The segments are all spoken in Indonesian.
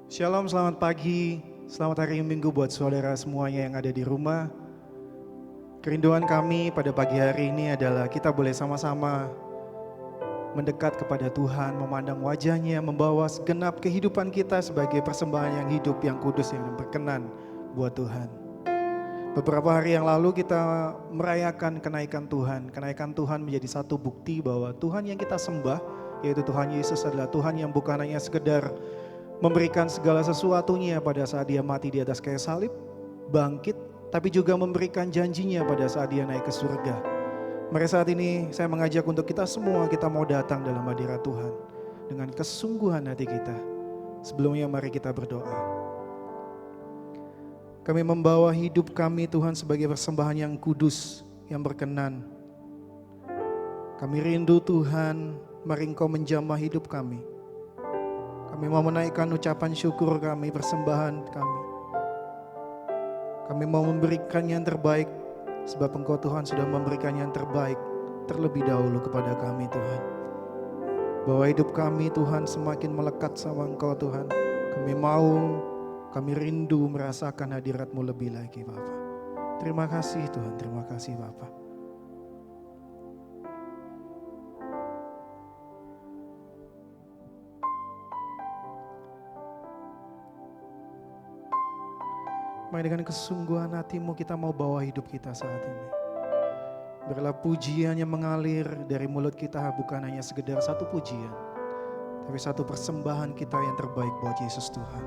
Shalom, selamat pagi, selamat hari Minggu buat saudara semuanya yang ada di rumah. Kerinduan kami pada pagi hari ini adalah kita boleh sama-sama mendekat kepada Tuhan, memandang wajahnya, membawa segenap kehidupan kita sebagai persembahan yang hidup, yang kudus, yang berkenan buat Tuhan. Beberapa hari yang lalu kita merayakan kenaikan Tuhan. Kenaikan Tuhan menjadi satu bukti bahwa Tuhan yang kita sembah, yaitu Tuhan Yesus adalah Tuhan yang bukan hanya sekedar memberikan segala sesuatunya pada saat dia mati di atas kayu salib, bangkit, tapi juga memberikan janjinya pada saat dia naik ke surga. Mari saat ini saya mengajak untuk kita semua, kita mau datang dalam hadirat Tuhan dengan kesungguhan hati kita. Sebelumnya mari kita berdoa. Kami membawa hidup kami Tuhan sebagai persembahan yang kudus, yang berkenan. Kami rindu Tuhan, mari Engkau menjamah hidup kami. Kami mau menaikkan ucapan syukur kami, persembahan kami. Kami mau memberikan yang terbaik, sebab Engkau Tuhan sudah memberikan yang terbaik terlebih dahulu kepada kami Tuhan. Bahwa hidup kami Tuhan semakin melekat sama Engkau Tuhan. Kami rindu merasakan hadirat-Mu lebih lagi Bapa. Terima kasih Tuhan, terima kasih Bapa. Mari dengan kesungguhan hatimu kita mau bawa hidup kita saat ini. Biarlah pujian yang mengalir dari mulut kita bukan hanya sekedar satu pujian, tapi satu persembahan kita yang terbaik buat Yesus Tuhan.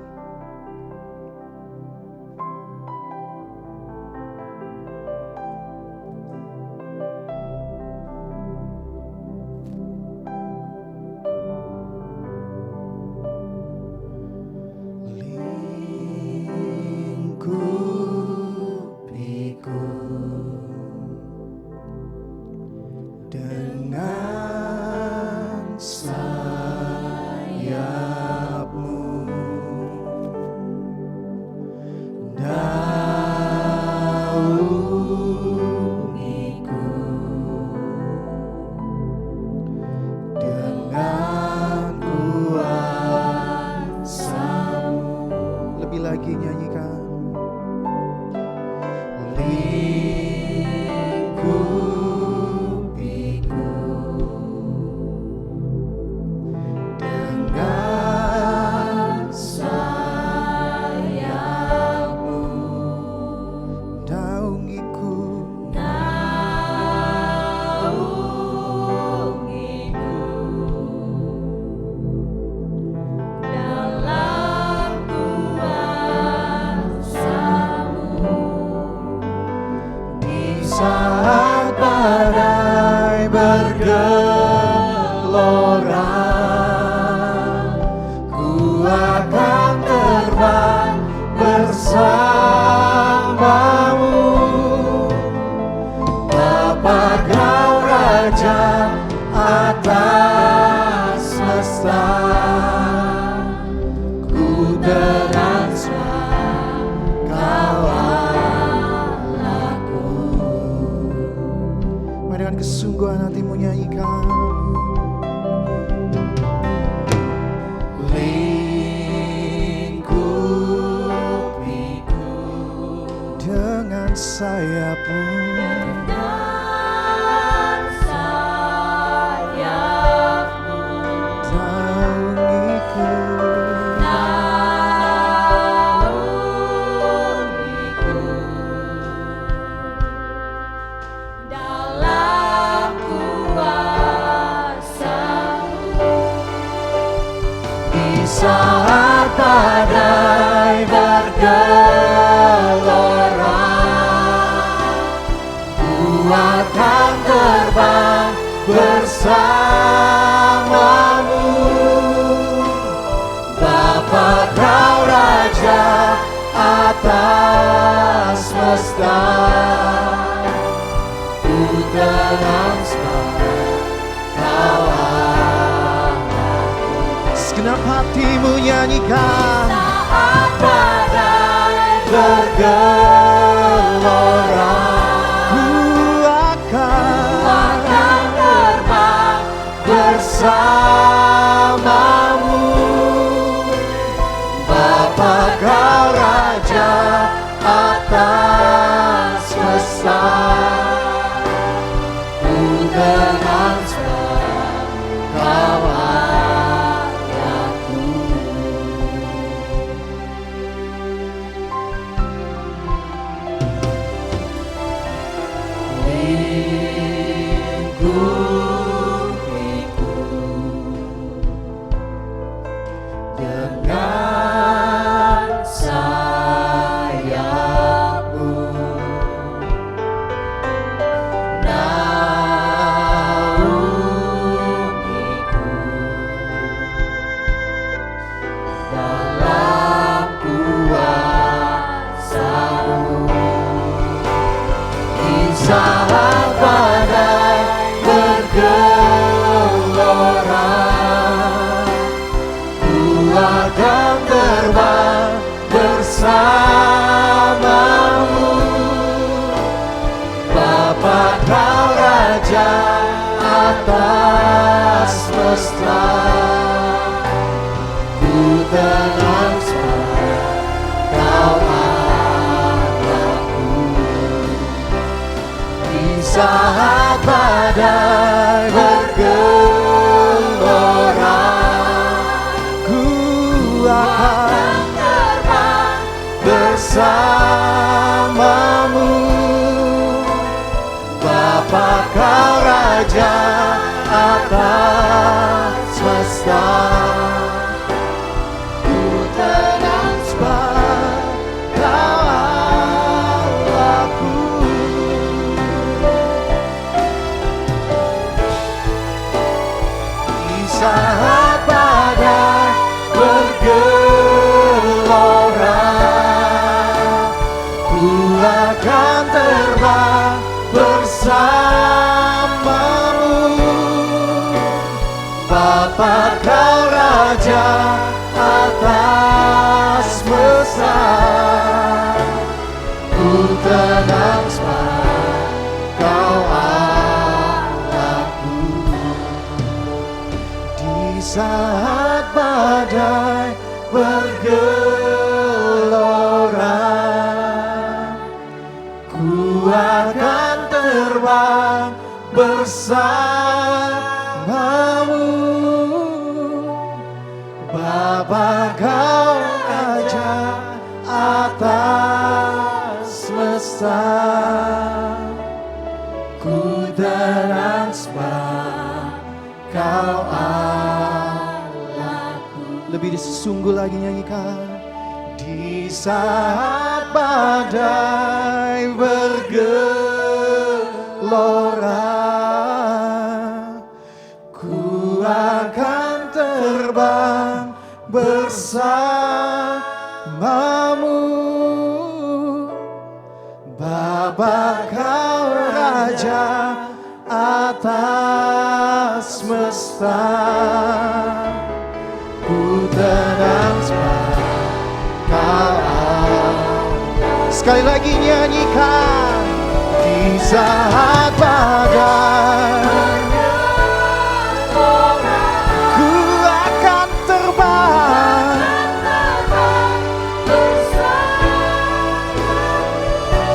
Segenap hatimu nyanyikan. Saat badai bergelora, ku akan terbang bersamamu. atas semesta. Ku tenang sebab Kau Allahku. Lingkupiku dengan sayapmu, naungiku dalam kuasa-Mu. Di saat badai bergelora, ku akan terbang bersama-Mu. Bapa Kau Raja atas semesta. Ku tenang sebab Kau Allahku. Di saat badai bergelora, ku akan terbang bersama-Mu. Bapa Kau Raja atas semesta. Ku tenang sebab Kau Allahku. Di saat badai bergelora, ku akan terbang bersama-Mu. Bapa Kau Raja atas semesta. Ku tenang sebab Kau Allahku. Di saat badai bergelora, ku akan terbang bersama-Mu. Bapa Kau Raja atas semesta. Ku tenang sebab Kau Allahku. Lebih sungguh lagi nyanyikan. Di saat badai bergelora, ku akan terbang bersama-Mu. Bapa Kau Raja atas semesta. Ku tenang sebab Kau Allah. Sekali lagi nyanyikan. Di saat badai, ku akan terbang.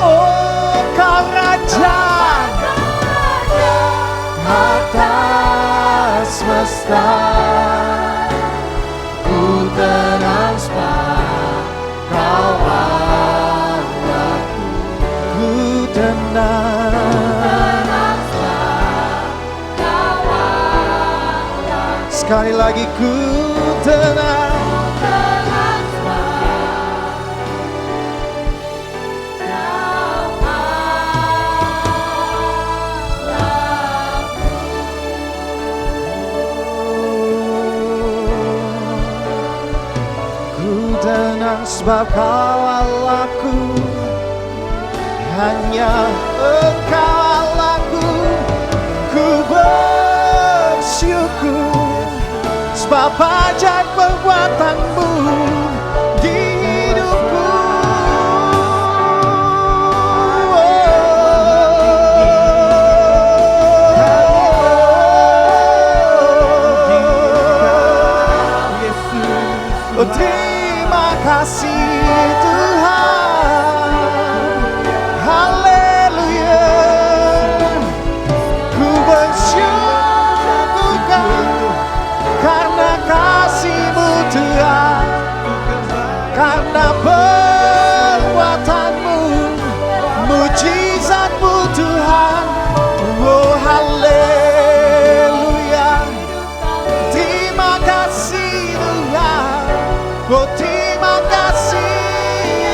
Oh Kau Raja atas semesta. Ku tenang sebab Kau Allahku. Ku tenang sebab Kau Allahku. Sekali lagi ku tenang. Sebab Kau Allahku, hanya Engkau Allahku. Ku bersyukur sebab ajaib perbuatan-Mu di hidupku. Oh, terima kasih Tuhan. perbuatanmu, mujizatmu Tuhan. Oh haleluya, terima kasih Tuhan. Oh terima kasih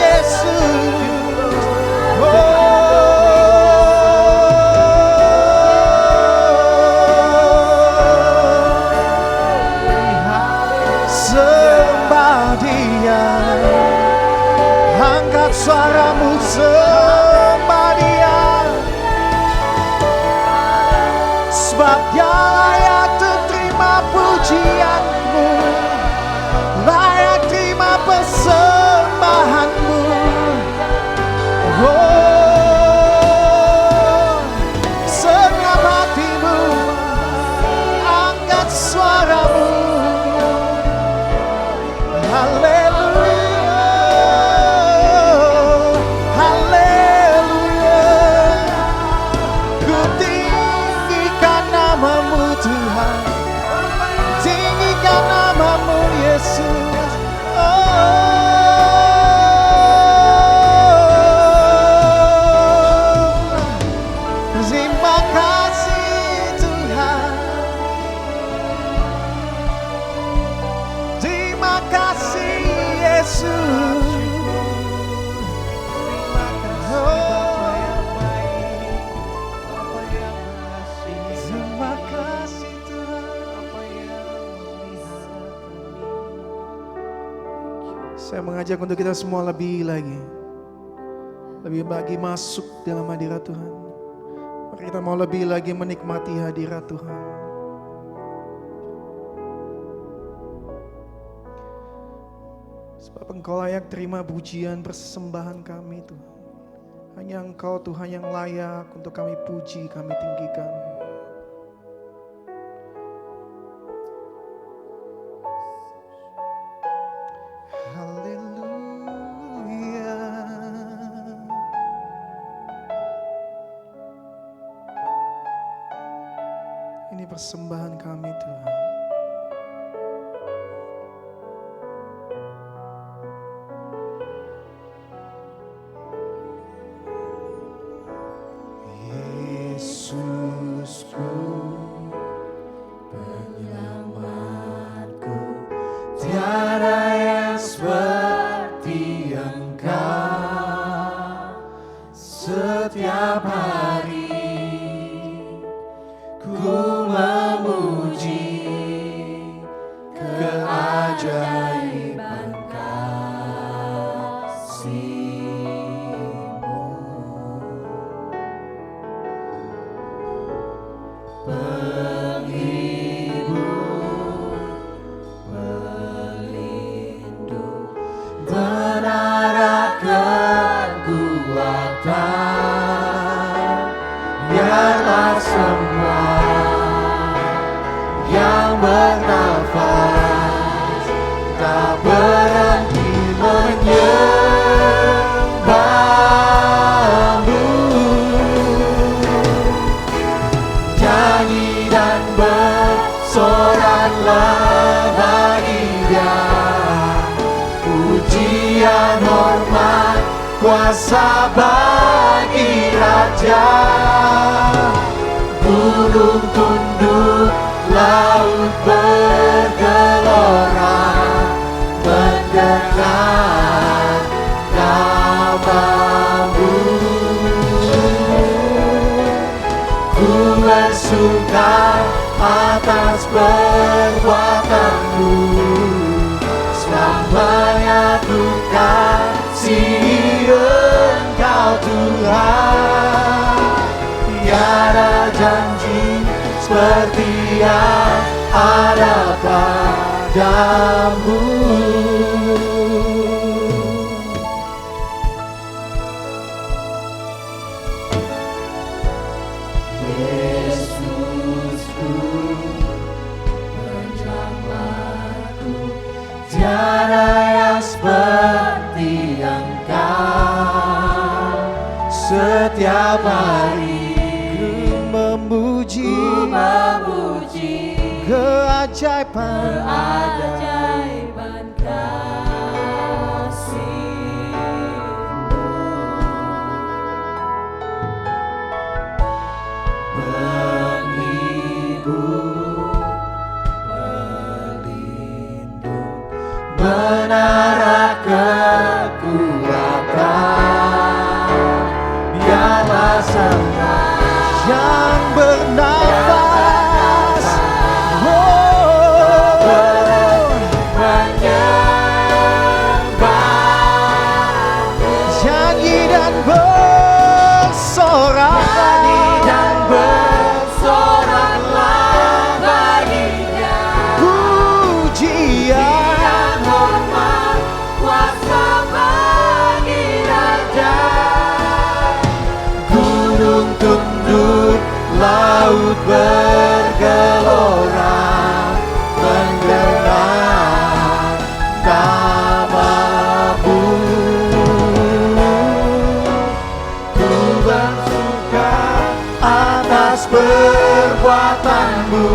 Yesus. Sembah Dia, angkat suaramu, sembah Dia, sebab Dia layak terima pujianmu, layak terima persembahanmu. Oh, senang hatimu, angkat suaramu. Haleluya, haleluya. Ku tinggikan namamu Tuhan, tinggikan namamu Yesus. Terima kasih Tuhan, terima kasih Yesus. Terima kasih Tuhan. Saya mengajak untuk kita semua lebih lagi masuk dalam hadirat Tuhan. Mari kita mau lebih lagi menikmati hadirat Tuhan. Sebab Engkau layak terima pujian persembahan kami Tuhan. Hanya Engkau Tuhan yang layak untuk kami puji, kami tinggikan. Haleluya. Ini persembahan kami Tuhan. Yesusku, penyelamatku, tiada yang seperti Engkau. Setiap hari ku memuji keajaiban kasih-Mu. Penghibur, pelindung, menara kekuatan. Biarlah semua yang bernafas tak berhenti menyembah-Mu. Nyanyi dan bersoraklah bagi Dia, pujian, hormat, kuasa bagi Raja. Gunung tunduk, laut bergelora, mendengar namamu. Ku bersuka atas perbuatanmu, selamanya ku kasihi Engkau Tuhan. Tiada janji seperti yang ada padamu. Yesusku, penyelamatku, tiada yang seperti Engkau. Setiap hari ku memuji keajaiban keajaiban kasih. menara kekuatan. Biarlah semua yang bernafas menyembah, nyanyi dan bersorak, bersoraklah baginya. pujian Hormat kuasa bagi Raja. Gunung tunduk, laut bergelora, mendengar namamu. Ku bersuka atas perbuatanmu,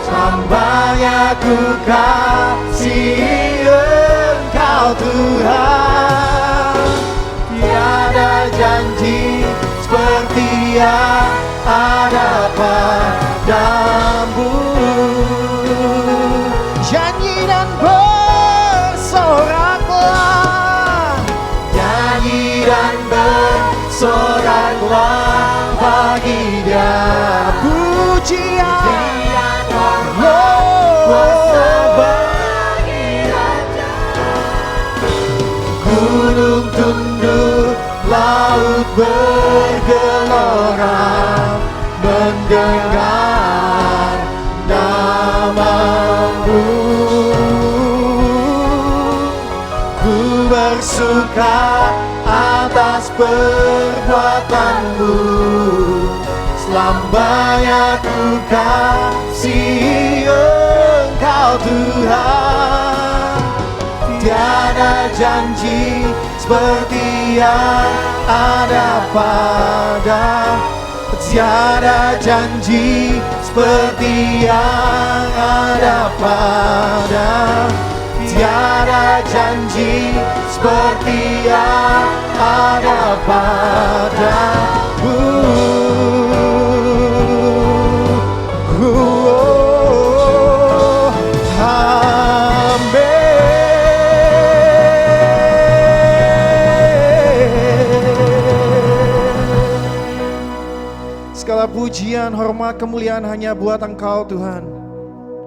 selamanya ku kasihi Engkau Tuhan. Tiada janji seperti yang ada padamu. nyanyi dan bersoraklah, Nyanyi dan bersoraklah bagi Dia. pujian Kuasa bagi Raja. Gunung tunduk, laut bergelora, mendengar namamu. Ku bersuka atas perbuatanmu, selamanya ku kasihi Engkau Tuhan. Tiada janji seperti yang ada pada, tiada janji seperti yang ada pada, tiada janji seperti yang ada padamu. Segala pujian, hormat, kemuliaan hanya buat Engkau Tuhan.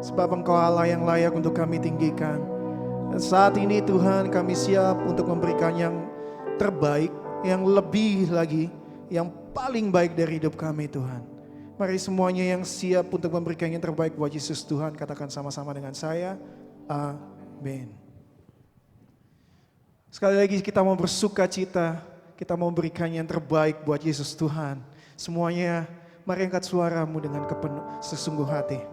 Sebab Engkau Allah yang layak untuk kami tinggikan. Dan saat ini Tuhan kami siap untuk memberikan yang terbaik, yang lebih lagi, yang paling baik dari hidup kami Tuhan. Mari semuanya yang siap untuk memberikan yang terbaik buat Yesus Tuhan, katakan sama-sama dengan saya, amin. Sekali lagi kita mau bersuka cita, kita mau memberikan yang terbaik buat Yesus Tuhan. Semuanya mari angkat suaramu dengan sesungguh hati.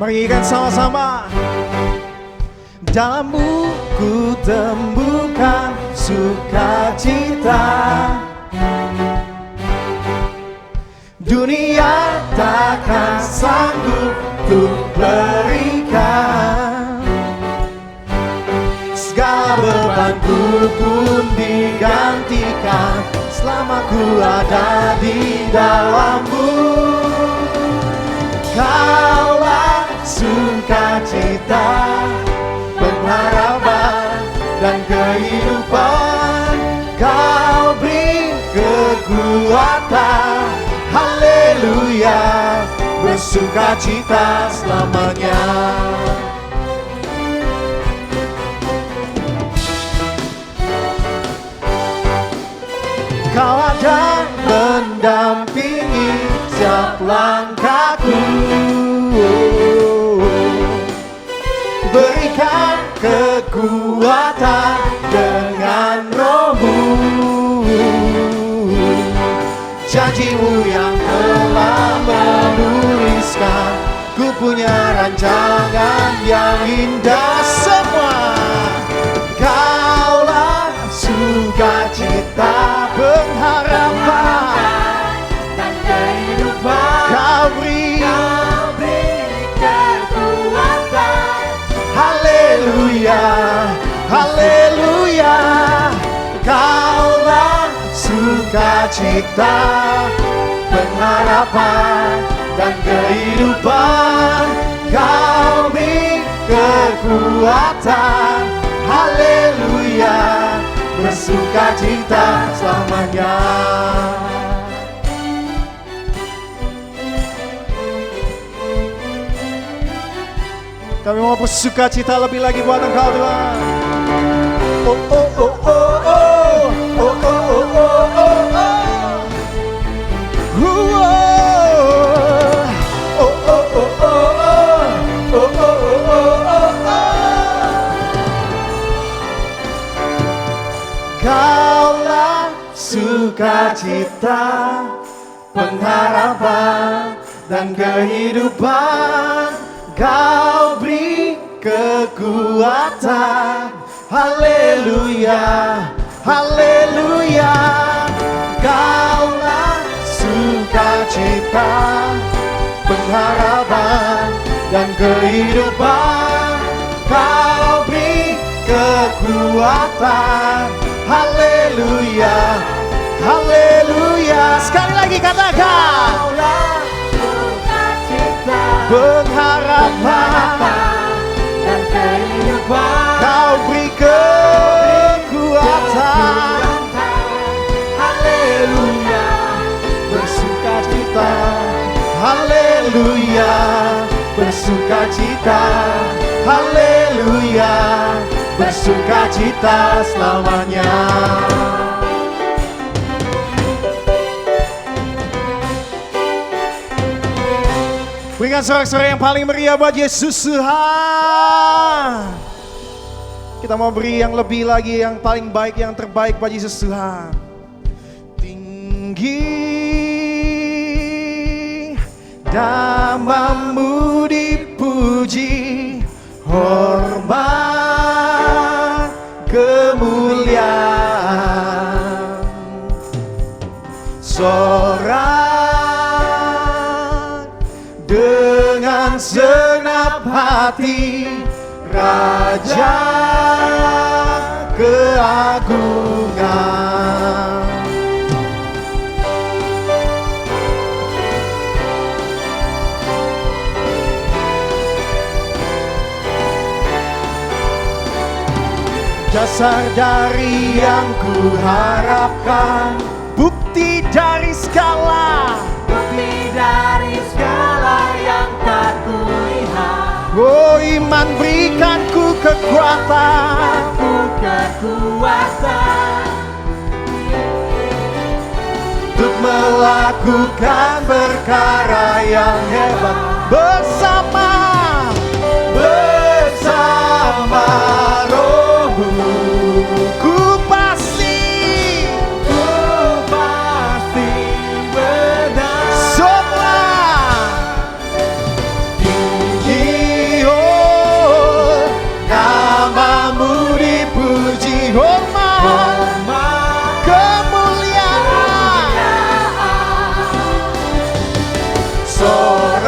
Mari ikan sama-sama. Dalammu ku temukan sukacita, dunia takkan sanggup untuk berikan. Segala bebanku pun digantikan selama ku ada di dalammu. Kaulah sukacita, pengharapan dan kehidupan. Kau beri kekuatan, haleluya, bersukacita selamanya. Kau akan mendampingi setiap langkahku, berikan kekuatan dengan Roh-Mu. Janji-Mu yang telah menuliskan, ku punya rancangan yang indah semua. Kaulah sukacita, pengharapan dan kehidupan. Kau beri kekuatan, sukacita, pengharapan dan kehidupan. Kau beri kekuatan, haleluya, bersukacita selamanya. Kami mau bersukacita lebih lagi buat Engkau Tuhan. Oh oh oh oh oh oh oh oh oh oh oh. Kaulah sukacita, pengharapan dan kehidupan. Kau beri kekuatan, haleluya, haleluya. Kaulah sukacita, pengharapan dan kehidupan. Kau beri kekuatan, haleluya, haleluya. Sekali lagi katakan, kaulah sukacita, pengharapan dan kehidupan. Kau beri kekuatan, haleluya, bersukacita, haleluya, bersukacita, haleluya, bersukacita selamanya. Berikan sorak-sorai yang paling meriah buat Yesus Tuhan. Kita mau beri yang lebih lagi, yang paling baik, yang terbaik buat Yesus Tuhan. Tinggi namamu dipuji, hormat kemuliaan, sorak dengan segenap hati, Raja keagungan. Dasar dari yang kuharapkan, bukti dari segala, bukti dari segala yang tak kulihat. Oh, iman berikanku kekuatan, Ku kekuatan untuk melakukan perkara yang hebat bersama Rohmu. Ku pasti benar. semua tinggi, oh, namamu dipuji, hormat kemuliaan, sorak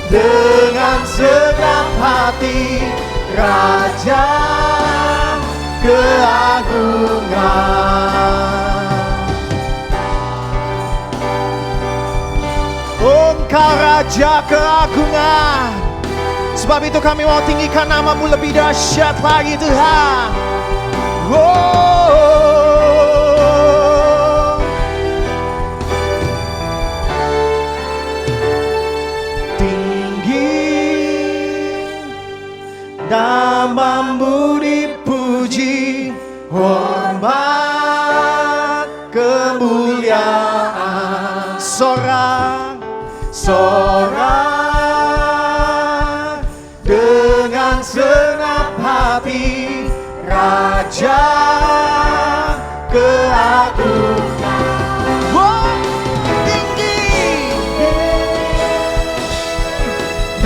dengan segenap hati, Raja keagungan. Engkau Raja keagungan. Sebab itu kami mau tinggikan namamu lebih dahsyat lagi Tuhan. Oh, tinggi namamu dipuji, hormat kemuliaan, sorak dengan segenap hati, Raja keagungan. Oh, tinggi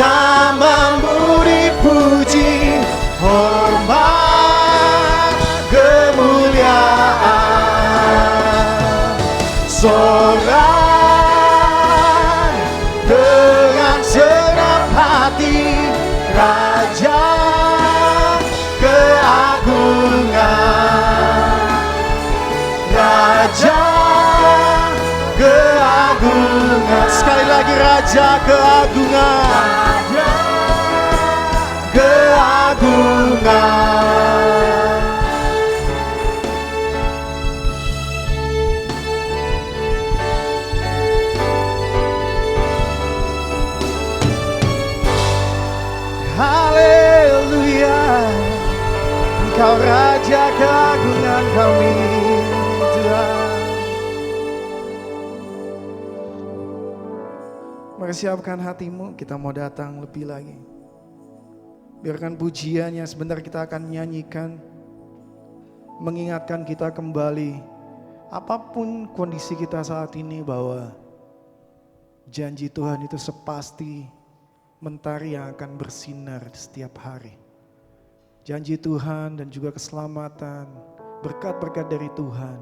namamu dipuji, hormat kemuliaan, sorak dengan segenap hati, Raja keagungan, keagungan. Sekali lagi Raja keagungan. Keagungan. Haleluya, Engkau Raja keagungan kami, Tuhan. Mari siapkan hatimu, kita mau datang lebih lagi. Biarkan pujiannya sebentar kita akan nyanyikan, mengingatkan kita kembali, apapun kondisi kita saat ini, bahwa janji Tuhan itu sepasti mentari yang akan bersinar setiap hari. Janji Tuhan dan juga keselamatan, berkat-berkat dari Tuhan,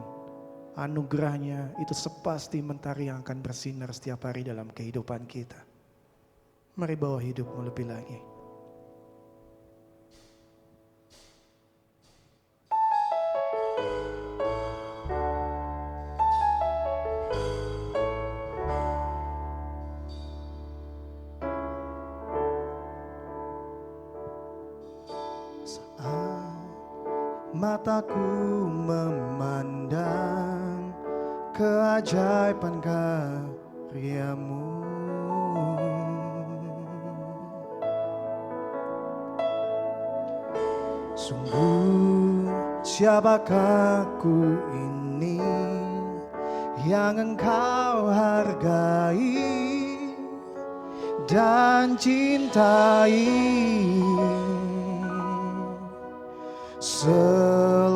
anugerahnya itu sepasti mentari yang akan bersinar setiap hari dalam kehidupan kita. Mari bawa hidupmu lebih lagi. Mataku memandang keajaiban karya-Mu, sungguh siapakah ku ini yang Engkau hargai dan cintai. Selalu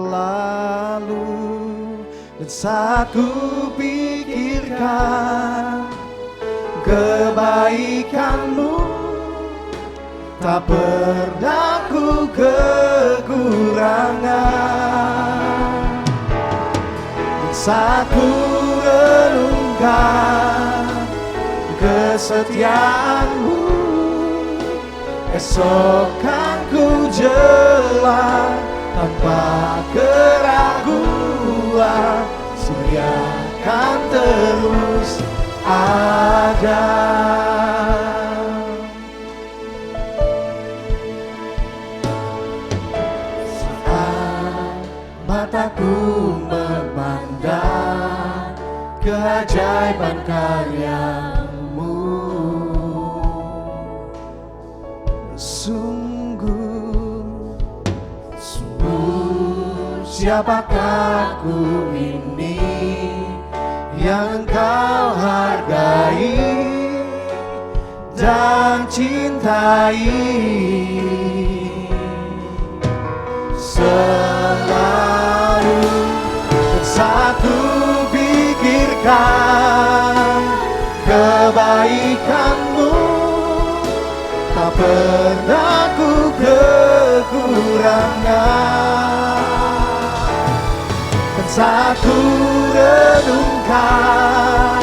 dan saat ku pikirkan kebaikan-Mu, tak pernah ku kekurangan. Dan saat ku renungkan kesetiaan-Mu, esok kan ku jelang tanpa keraguan, Surya kan terus ada. Saat mataku memandang keajaiban karya-Mu, siapakah ku ini yang Engkau hargai dan cintai. Selalu saat ku pikirkan kebaikan-Mu, tak pernah ku kekurangan. Saat ku renungkan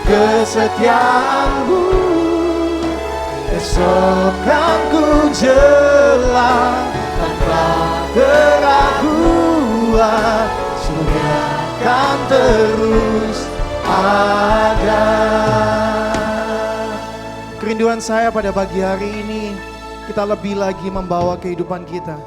kesetiaan-Mu, esok kan ku jelang tanpa keraguan, Surya kan terus ada. Kerinduan saya pada pagi hari ini, kita lebih lagi membawa kehidupan kita.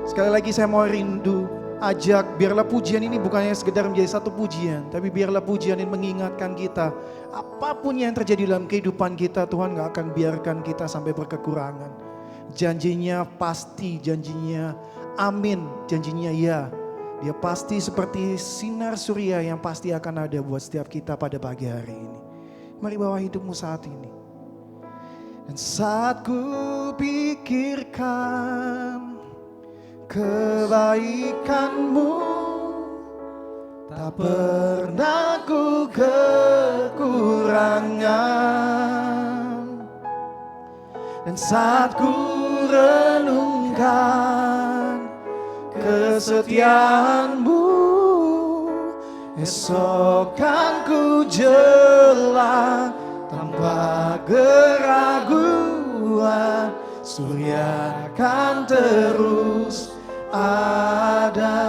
Sekali lagi saya mau rindu, ajak, biarlah pujian ini bukannya sekedar menjadi satu pujian, tapi biarlah pujian ini mengingatkan kita, apapun yang terjadi dalam kehidupan kita, Tuhan gak akan biarkan kita sampai berkekurangan. Janjinya pasti, janjinya amin, janjinya ya. Dia pasti seperti sinar surya yang pasti akan ada buat setiap kita pada pagi hari ini. Mari bawa hidupmu saat ini. Dan saat ku pikirkan kebaikan-Mu, tak pernah ku kekurangan. Dan saat ku renungkan kesetiaan-Mu, esok kan ku jelang tanpa keraguan, Surya kan terus ada.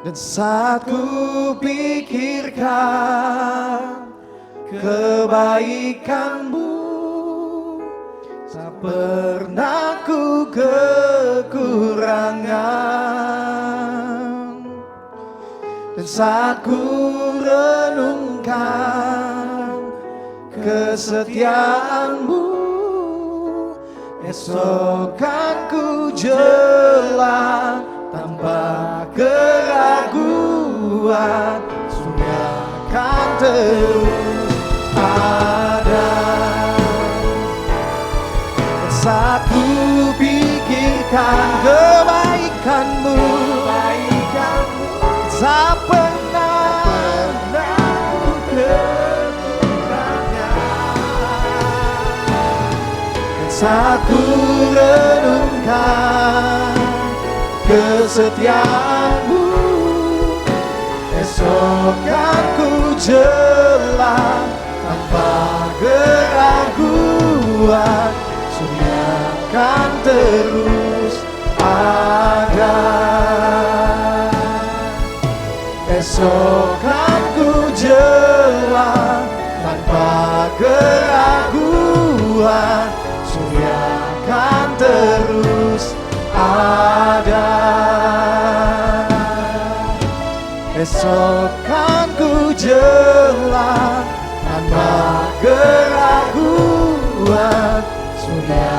Dan saat ku pikirkan kebaikan-Mu, tak pernah ku kekurangan. Dan saat ku renungkan kesetiaan-Mu, esok kan ku jelang tanpa keraguan, surga kan terus ada. Saat ku pikirkan kebaikan-Mu, tak pernah ku kekurangan. Saat ku renungkan kesetiaan-Mu, esok kan ku jelang tanpa keraguan, surga kan terus ada. Esok kan ku jelang tanpa keraguan, surga kan terus ada. Esok kan ku jelang tanpa keraguan, surga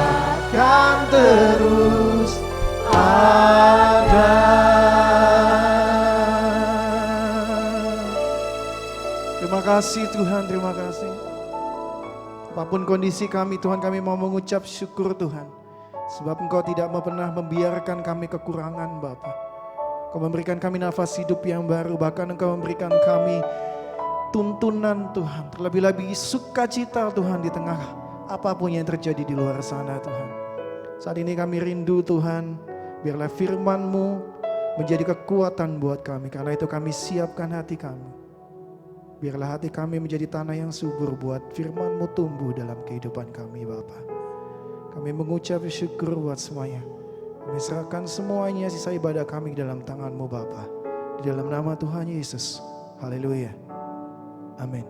kan terus ada. Terima kasih Tuhan, terima kasih. Apapun kondisi kami Tuhan, kami mau mengucap syukur Tuhan. Sebab Engkau tidak pernah membiarkan kami kekurangan Bapa. Engkau memberikan kami nafas hidup yang baru, bahkan Engkau memberikan kami tuntunan Tuhan. Terlebih-lebih sukacita Tuhan di tengah apapun yang terjadi di luar sana Tuhan. Saat ini kami rindu Tuhan, biarlah firman-Mu menjadi kekuatan buat kami. Karena itu kami siapkan hati kami. Biarlah hati kami menjadi tanah yang subur buat firman-Mu tumbuh dalam kehidupan kami Bapa. Kami mengucap syukur buat semuanya. Kami serahkan semuanya sisa ibadah kami dalam tangan-Mu Bapa. Di dalam nama Tuhan Yesus. Haleluya. Amin.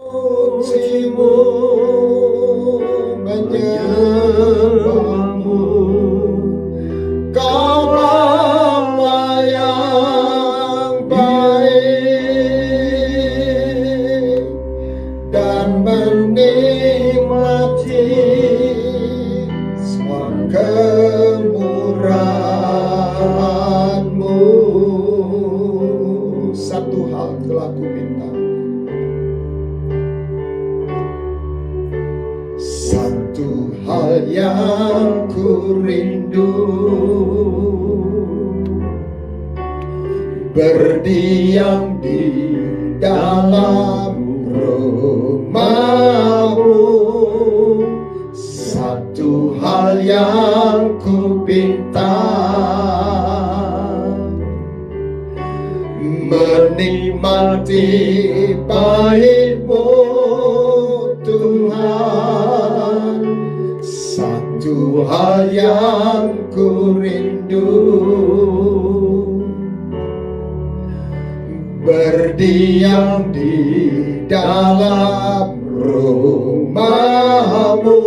Pujimu menyembahmu, Kau Bapa yang baik, dan menikmati semua kemurahan-Mu. Satu hal telah ku minta, satu hal yang ku rindu, berdiam di dalam rumah-Mu. Satu hal yang ku pinta, menikmati baik-Mu Tuhan. Satu hal yang ku rindu, berdiam di dalam rumah-Mu.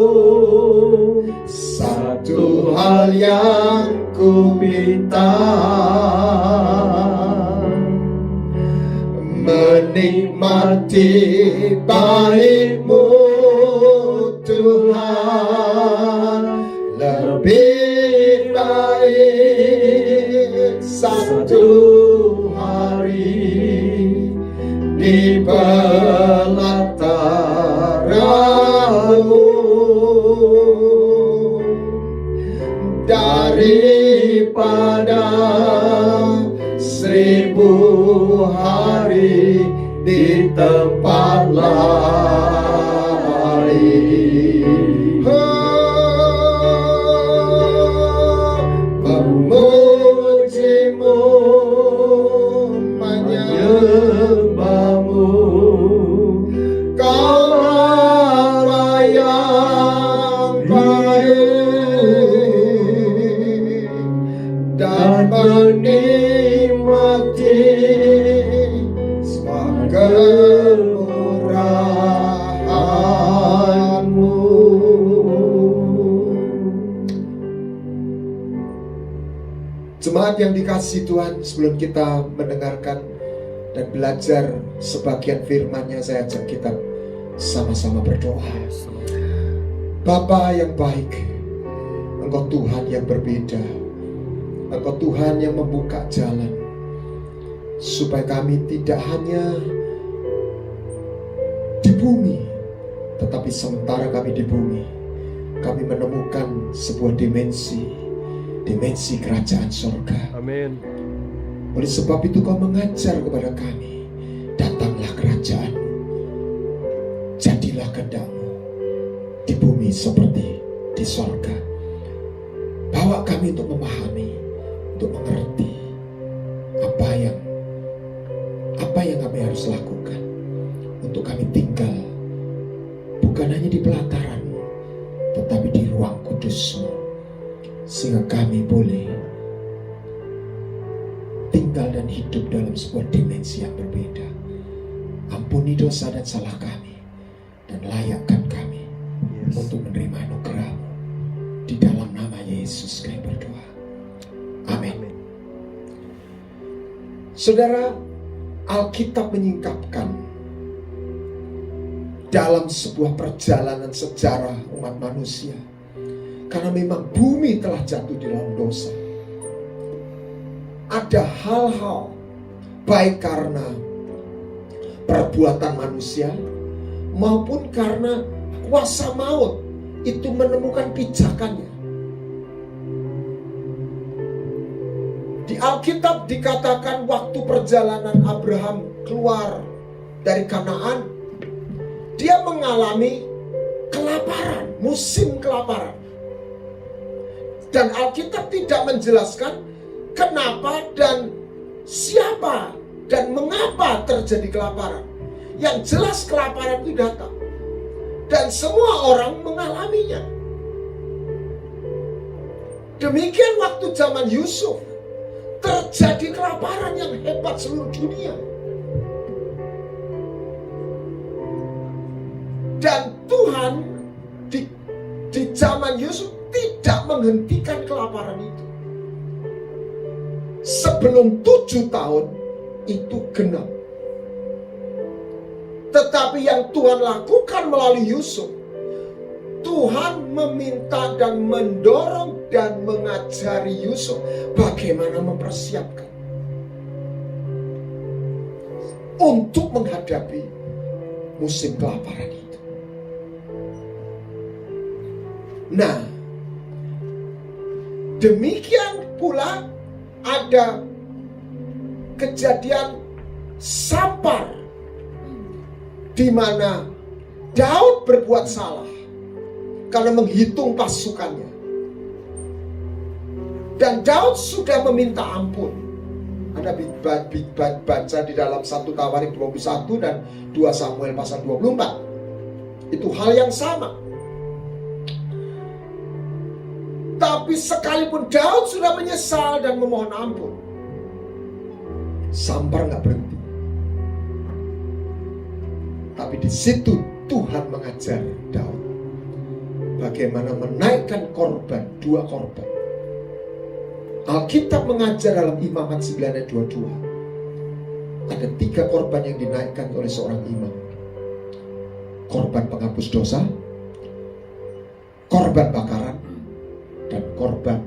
Satu hal yang ku minta, menikmati baik-Mu Tuhan. Lebih baik satu hari di pelataran-Mu daripada 1000 hari di tempat lain. Memuji-Mu, menyembah-Mu, Kau dan menikmati semua kemurahan-Mu. Jemaat yang dikasihi Tuhan, sebelum kita mendengarkan dan belajar sebagian firman-Nya, saya ajak kita sama-sama berdoa. Bapa yang baik, Engkau Tuhan yang berbeda, Engkau Tuhan yang membuka jalan, supaya kami tidak hanya di bumi, tetapi sementara kami di bumi, kami menemukan sebuah dimensi kerajaan surga. Amin. Oleh sebab itu Kau mengajar kepada kami, datanglah kerajaan-Mu, jadilah kehendak-Mu di bumi seperti di surga. Bawa kami untuk memahami, untuk mengerti apa yang kami harus lakukan untuk kami tinggal bukan hanya di pelataran-Mu, tetapi di ruang kudus-Mu, sehingga kami boleh tinggal dan hidup dalam sebuah dimensi yang berbeda. Ampuni dosa dan salah kami, dan layakkan kami untuk menerima anugerah-Mu. Di dalam nama Yesus kami berdoa. Amin. Saudara, Alkitab menyingkapkan dalam sebuah perjalanan sejarah umat manusia, karena memang bumi telah jatuh di dalam dosa. Ada hal-hal baik karena perbuatan manusia maupun karena kuasa maut itu menemukan pijakannya. Di Alkitab dikatakan waktu perjalanan Abraham keluar dari Kanaan, dia mengalami kelaparan, musim kelaparan. Dan Alkitab tidak menjelaskan kenapa dan siapa dan mengapa terjadi kelaparan. Yang jelas kelaparan itu datang, dan semua orang mengalaminya. Demikian waktu zaman Yusuf, terjadi kelaparan yang hebat seluruh dunia. Dan Tuhan di zaman Yusuf tidak menghentikan kelaparan itu. Sebelum 7 tahun itu genap. Tetapi yang Tuhan lakukan melalui Yusuf, Tuhan meminta dan mendorong dan mengajari Yusuf bagaimana mempersiapkan untuk menghadapi musim kelaparan itu. Nah, demikian pula ada kejadian Sampar, di mana Daud berbuat salah karena menghitung pasukannya. Dan Daud sudah meminta ampun. Anda baca di dalam 1 Tawarik 21 dan 2 Samuel pasal 24. Itu hal yang sama. Tapi sekalipun Daud sudah menyesal dan memohon ampun, Sampar nggak berhenti. Tapi di situ Tuhan mengajar Daud bagaimana menaikkan korban, 2 korban. Alkitab mengajar dalam Imamat 9 ayat 22. Ada 3 korban yang dinaikkan oleh seorang imam. Korban penghapus dosa, korban bakaran, dan korban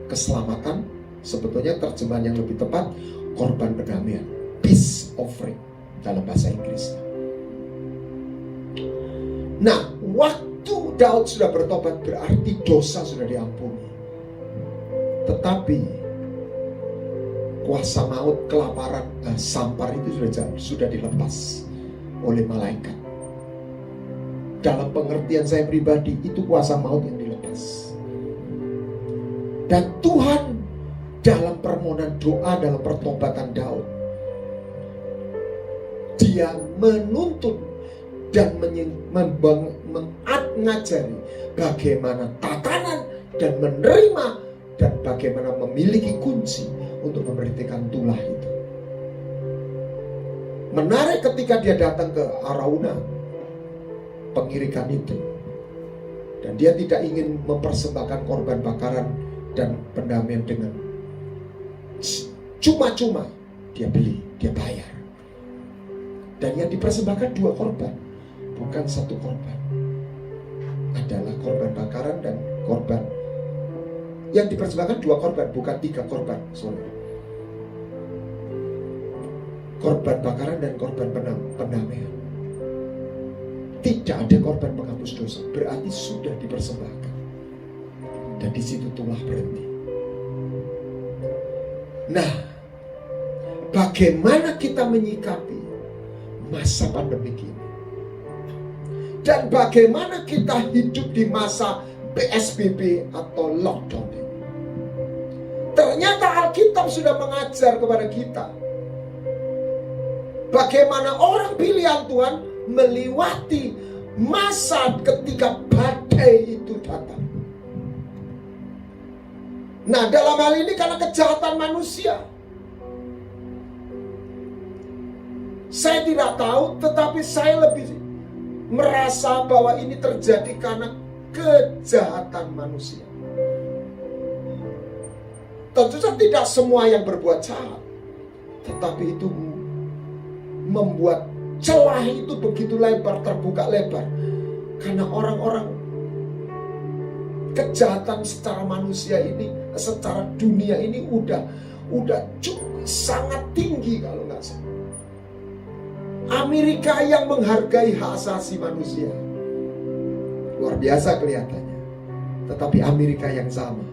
keselamatan. Sebetulnya terjemahan yang lebih tepat, korban perdamaian, peace offering dalam bahasa Inggris. Nah, waktu Daud sudah bertobat berarti dosa sudah diampuni. Tetapi kuasa maut, kelaparan, Sampar itu sudah dilepas oleh malaikat. Dalam pengertian saya pribadi, itu kuasa maut yang dilepas. Dan Tuhan dalam permohonan doa, dalam pertobatan Daud, Dia menuntun dan mengajari bagaimana tatanan dan menerima dan bagaimana memiliki kunci untuk memberhentikan tulah itu. Menarik ketika dia datang ke Arauna, pengirikan itu, dan dia tidak ingin mempersembahkan korban bakaran dan pendamaian dengan cuma-cuma. Dia beli, dia bayar. Dan yang dipersembahkan 2 korban, bukan 1 korban. Adalah korban bakaran dan korban. Yang dipersembahkan 2 korban, bukan 3 korban. Sorry. Korban bakaran dan korban pendamaian. Tidak ada korban penghapus dosa, berarti sudah dipersembahkan. Dan di situ tulah berhenti. Nah, bagaimana kita menyikapi masa pandemi ini? Dan bagaimana kita hidup di masa PSBB atau lockdown ini? Ternyata Alkitab sudah mengajar kepada kita bagaimana orang pilihan Tuhan melewati masa ketika badai itu datang. Nah, dalam hal ini karena kejahatan manusia, saya tidak tahu, tetapi saya lebih merasa bahwa ini terjadi karena kejahatan manusia. Tentu saja tidak semua yang berbuat jahat, tetapi itu membuat celah itu begitu lebar, terbuka lebar. Karena orang-orang kejahatan secara manusia ini, secara dunia ini udah sangat tinggi kalau nggak salah. Amerika yang menghargai hak asasi manusia luar biasa kelihatannya, tetapi Amerika yang sama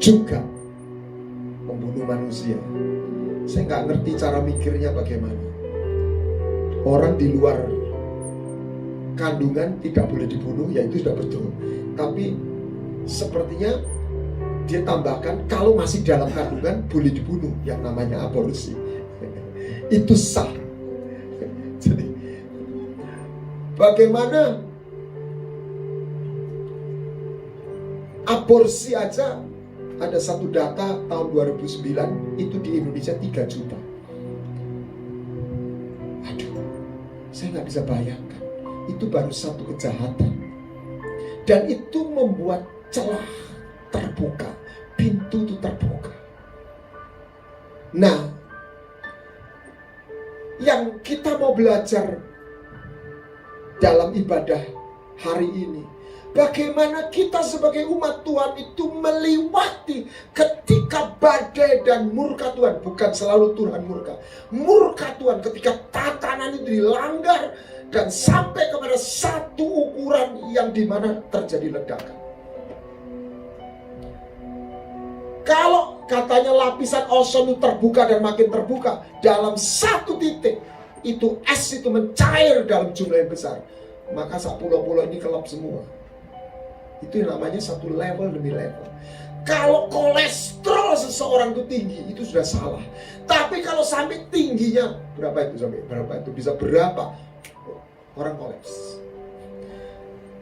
juga membunuh manusia. Saya nggak ngerti cara mikirnya bagaimana. Orang di luar kandungan tidak boleh dibunuh, ya itu sudah betul. Tapi sepertinya dia tambahkan kalau masih dalam kandungan boleh dibunuh, yang namanya aborsi. Itu sah. Jadi bagaimana aborsi aja, ada satu data tahun 2009 itu di Indonesia 3 juta. Aduh, saya nggak bisa bayangkan. Itu baru satu kejahatan. Dan itu membuat celah terbuka, pintu itu terbuka. Nah, yang kita mau belajar dalam ibadah hari ini, bagaimana kita sebagai umat Tuhan itu melewati ketika badai dan murka Tuhan. Bukan selalu Tuhan murka. Murka Tuhan ketika tatanan itu dilanggar dan sampai kepada satu ukuran yang dimana terjadi ledakan. Kalau katanya lapisan ozon itu terbuka dan makin terbuka, dalam satu titik itu es itu mencair dalam jumlah yang besar, maka sak pulau-pulau ini kelap semua. Itu yang namanya satu level demi level. Kalau kolesterol seseorang itu tinggi, itu sudah salah. Tapi kalau sampai tingginya berapa itu, sampai berapa itu, bisa berapa, orang kolaps.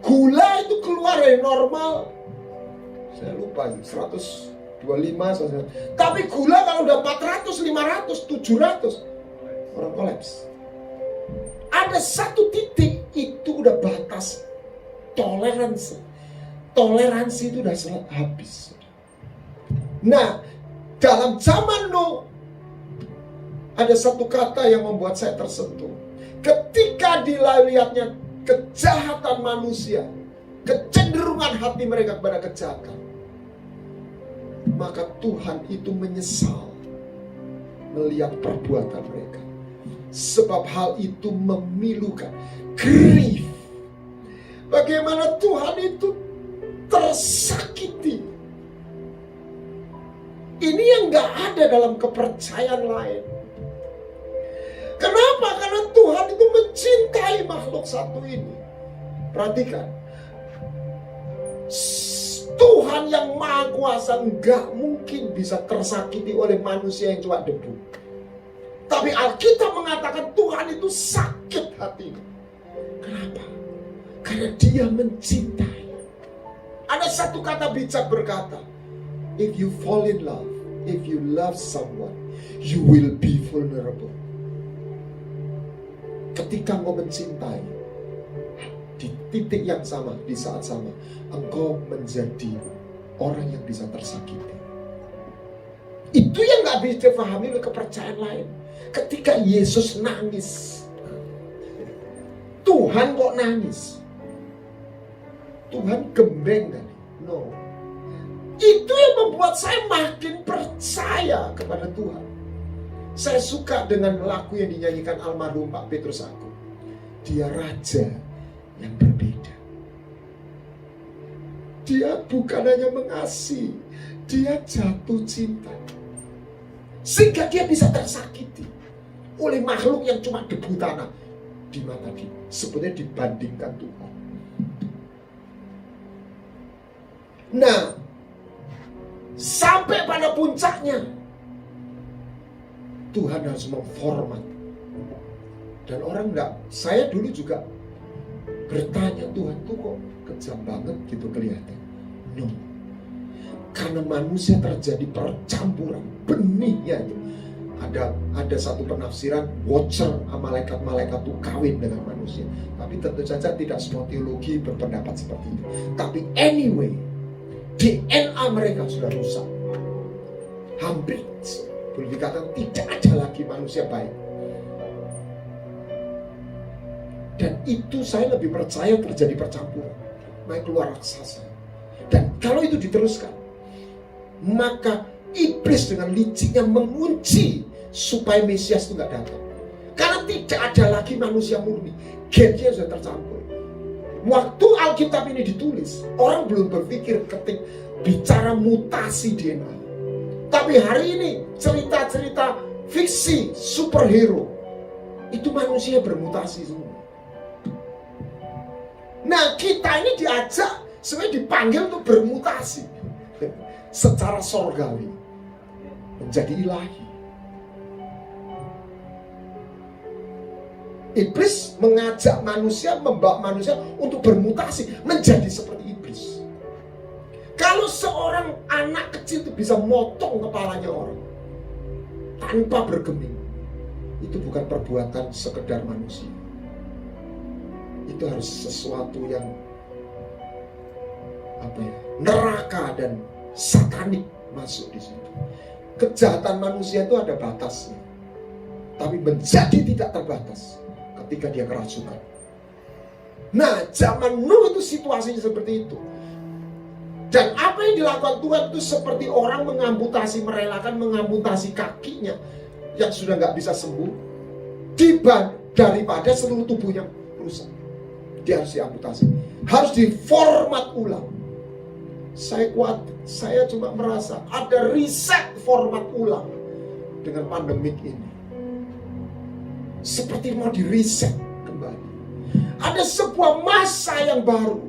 Gula itu keluar dari normal, saya lupa 125, tapi gula kalau udah 400, 500, 700, orang kolaps. Ada satu titik itu udah batas toleransi. Toleransi itu udah habis. Nah, dalam zaman Nuh ada satu kata yang membuat saya tersentuh. Ketika dilihatnya kejahatan manusia, kecenderungan hati mereka kepada kejahatan, maka Tuhan itu menyesal melihat perbuatan mereka. Sebab hal itu memilukan, grief. Bagaimana Tuhan itu tersakiti. Ini yang gak ada dalam kepercayaan lain. Kenapa? Karena Tuhan itu mencintai makhluk satu ini. Perhatikan, Tuhan yang Maha Kuasa gak mungkin bisa tersakiti oleh manusia yang cuma debu. Tapi Alkitab mengatakan Tuhan itu sakit hatinya. Kenapa? Karena Dia mencintai. Ada satu kata bijak berkata, if you fall in love, if you love someone, you will be vulnerable. Ketika engkau mencintai, di titik yang sama, di saat sama, engkau menjadi orang yang bisa tersakiti. Itu yang gak bisa dipahami oleh kepercayaan lain. Ketika Yesus nangis, Tuhan kok nangis? Tuhan gembreng kali? No. Itu yang membuat saya makin percaya kepada Tuhan. Saya suka dengan lagu yang dinyanyikan almarhum Pak Petrus Agung. Dia raja yang berbeda. Dia bukan hanya mengasihi, dia jatuh cinta. Sehingga dia bisa tersakiti oleh makhluk yang cuma debu tanah di mata dia. Sebenarnya dibandingkan Tuhan. Nah, sampai pada puncaknya, Tuhan harus memformat. Dan orang saya dulu juga bertanya, Tuhan tuh kok kejam banget gitu kelihatan. No. Karena manusia terjadi percampuran benihnya itu. Ada satu penafsiran, watcher malaikat-malaikat itu kawin dengan manusia. Tapi tentu saja tidak semua teologi berpendapat seperti itu. Tapi anyway, DNA mereka sudah rusak. Hampir boleh dikatakan tidak ada lagi manusia baik. Dan itu saya lebih percaya terjadi percampuran. Naik keluar raksasa. Dan kalau itu diteruskan, maka iblis dengan licinnya mengunci supaya Mesias itu gak datang. Karena tidak ada lagi manusia murni. Gennya sudah tercampur. Waktu Alkitab ini ditulis, orang belum berpikir ketik bicara mutasi DNA. Tapi hari ini cerita-cerita fiksi superhero itu manusia bermutasi semua. Nah, kita ini diajak sebenarnya dipanggil untuk bermutasi secara sorgawi menjadi ilahi. Iblis mengajak manusia, membawa manusia untuk bermutasi menjadi seperti iblis. Kalau seorang anak kecil itu bisa motong kepalanya orang tanpa bergeming, itu bukan perbuatan sekedar manusia. Itu harus sesuatu yang neraka dan satanik masuk di situ. Kejahatan manusia itu ada batasnya, tapi menjadi tidak terbatas ketika dia kerasukan. Nah, zaman Nuh itu situasinya seperti itu. Dan apa yang dilakukan Tuhan itu seperti orang merelakan mengamputasi kakinya yang sudah nggak bisa sembuh, daripada seluruh tubuhnya rusak. Dia harus diamputasi, harus diformat ulang. Saya cuma merasa ada reset format ulang dengan pandemik ini. Seperti mau di reset kembali. Ada sebuah masa yang baru.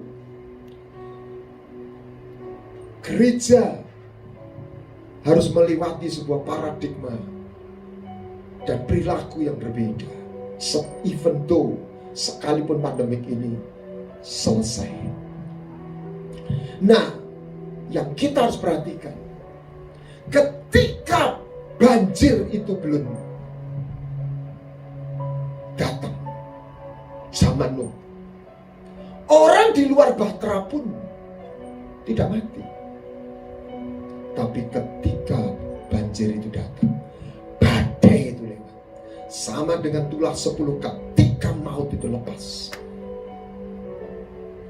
Gereja harus melewati sebuah paradigma dan perilaku yang berbeda. Even though sekalipun pandemik ini selesai. Nah, yang kita harus perhatikan, ketika banjir itu belum datang, zaman Nuh, orang di luar Bahtera pun tidak mati. Tapi ketika banjir itu datang, badai itu lewat, sama dengan tulah 10 ketika maut itu lepas,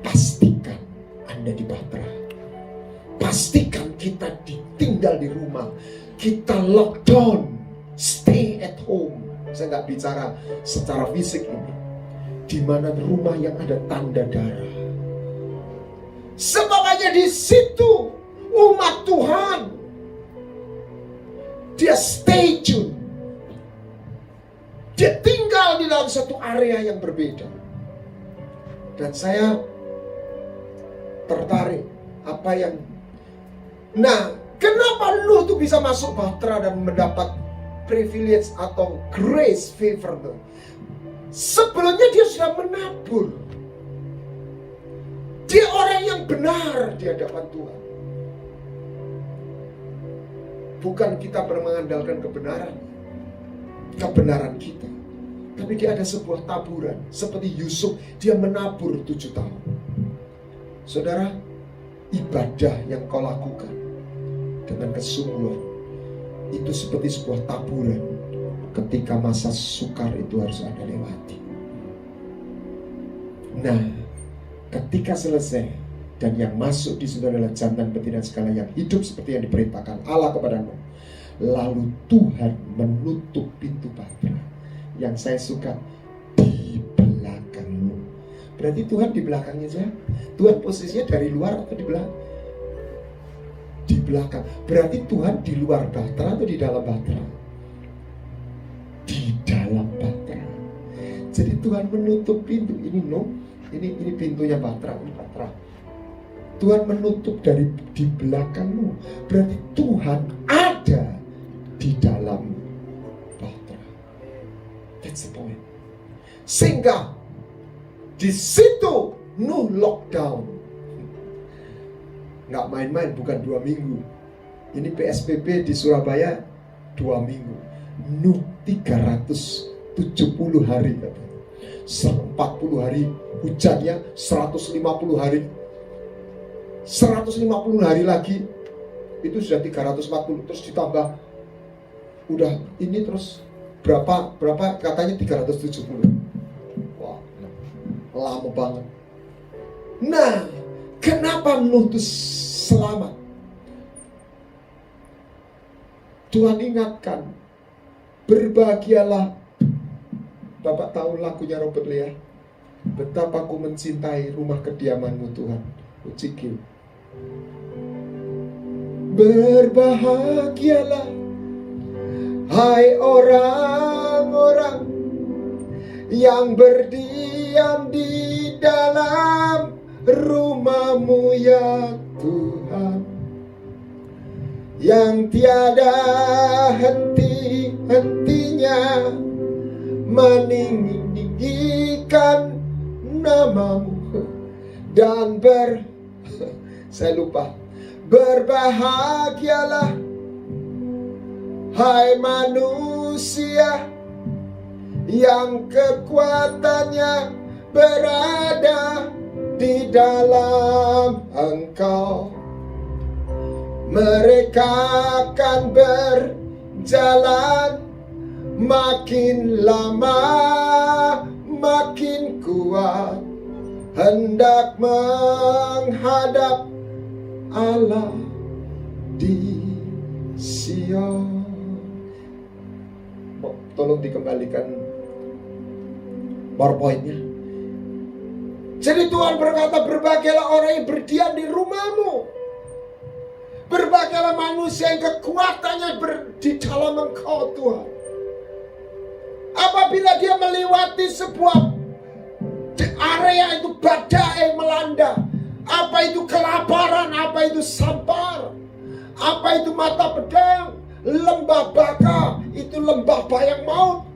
pastikan Anda di Bahtera. Pastikan kita ditinggal di rumah, kita lockdown, stay at home. Saya nggak bicara secara fisik ini, di mana rumah yang ada tanda darah. Sebab hanya di situ umat Tuhan dia stay tune, dia tinggal di dalam satu area yang berbeda. Dan saya tertarik apa yang kenapa Nuh itu bisa masuk Bahtera dan mendapat privilege atau grace favor? Sebelumnya dia sudah menabur. Dia orang yang benar di hadapan Tuhan. bukan kita mengandalkan kebenaran kita, tapi dia ada sebuah taburan. Seperti Yusuf, dia menabur 7 tahun. Saudara, ibadah yang kau lakukan dengan kesungguhan itu seperti sebuah taburan. Ketika masa sukar itu harus Anda lewati. Nah, ketika selesai, dan yang masuk di situ adalah jantan betina segala yang hidup seperti yang diperintahkan Allah kepadamu, lalu Tuhan menutup pintu bahtera. Yang saya suka, di belakangmu. Berarti Tuhan di belakangnya saja. Tuhan posisinya dari luar atau di belakang? Di belakang. Berarti Tuhan di luar bahtera atau di dalam bahtera? Di dalam bahtera. Jadi Tuhan menutup pintu. Ini pintunya bahtera, ini bahtera. Tuhan menutup dari di belakangmu. Berarti Tuhan ada di dalam bahtera. That's the point. Sehingga di situ Nuh lockdown. Nggak main-main, bukan 2 minggu. Ini PSBB di Surabaya 2 minggu. Nuh 370 hari katanya. 40 hari hujannya, 150 hari. 150 hari lagi itu sudah 340, terus ditambah udah ini terus berapa katanya 370. Wah, lama banget. Nah, kenapa Nuh itu selamat? Tuhan ingatkan, berbahagialah. Bapak tahu lagunya Robert Lea, betapa ku mencintai rumah kediamanmu Tuhan. Ucikil. Berbahagialah hai orang-orang yang berdiam di dalam rumah-Mu ya Tuhan, yang tiada henti-hentinya meninggikan nama-Mu dan saya lupa. Berbahagialah hai manusia yang kekuatannya berada di dalam Engkau. Mereka akan berjalan makin lama makin kuat, hendak menghadap Allah di Sion. Tolong dikembalikan PowerPoint-nya. Jadi Tuhan berkata, berbahagialah orang yang berdiam di rumahmu. Berbahagialah manusia yang kekuatannya di dalam Engkau Tuhan. Apabila dia melewati sebuah area itu badai melanda, apa itu kelaparan, apa itu sampar, apa itu mata pedang, lembah baka, itu lembah bayang maut.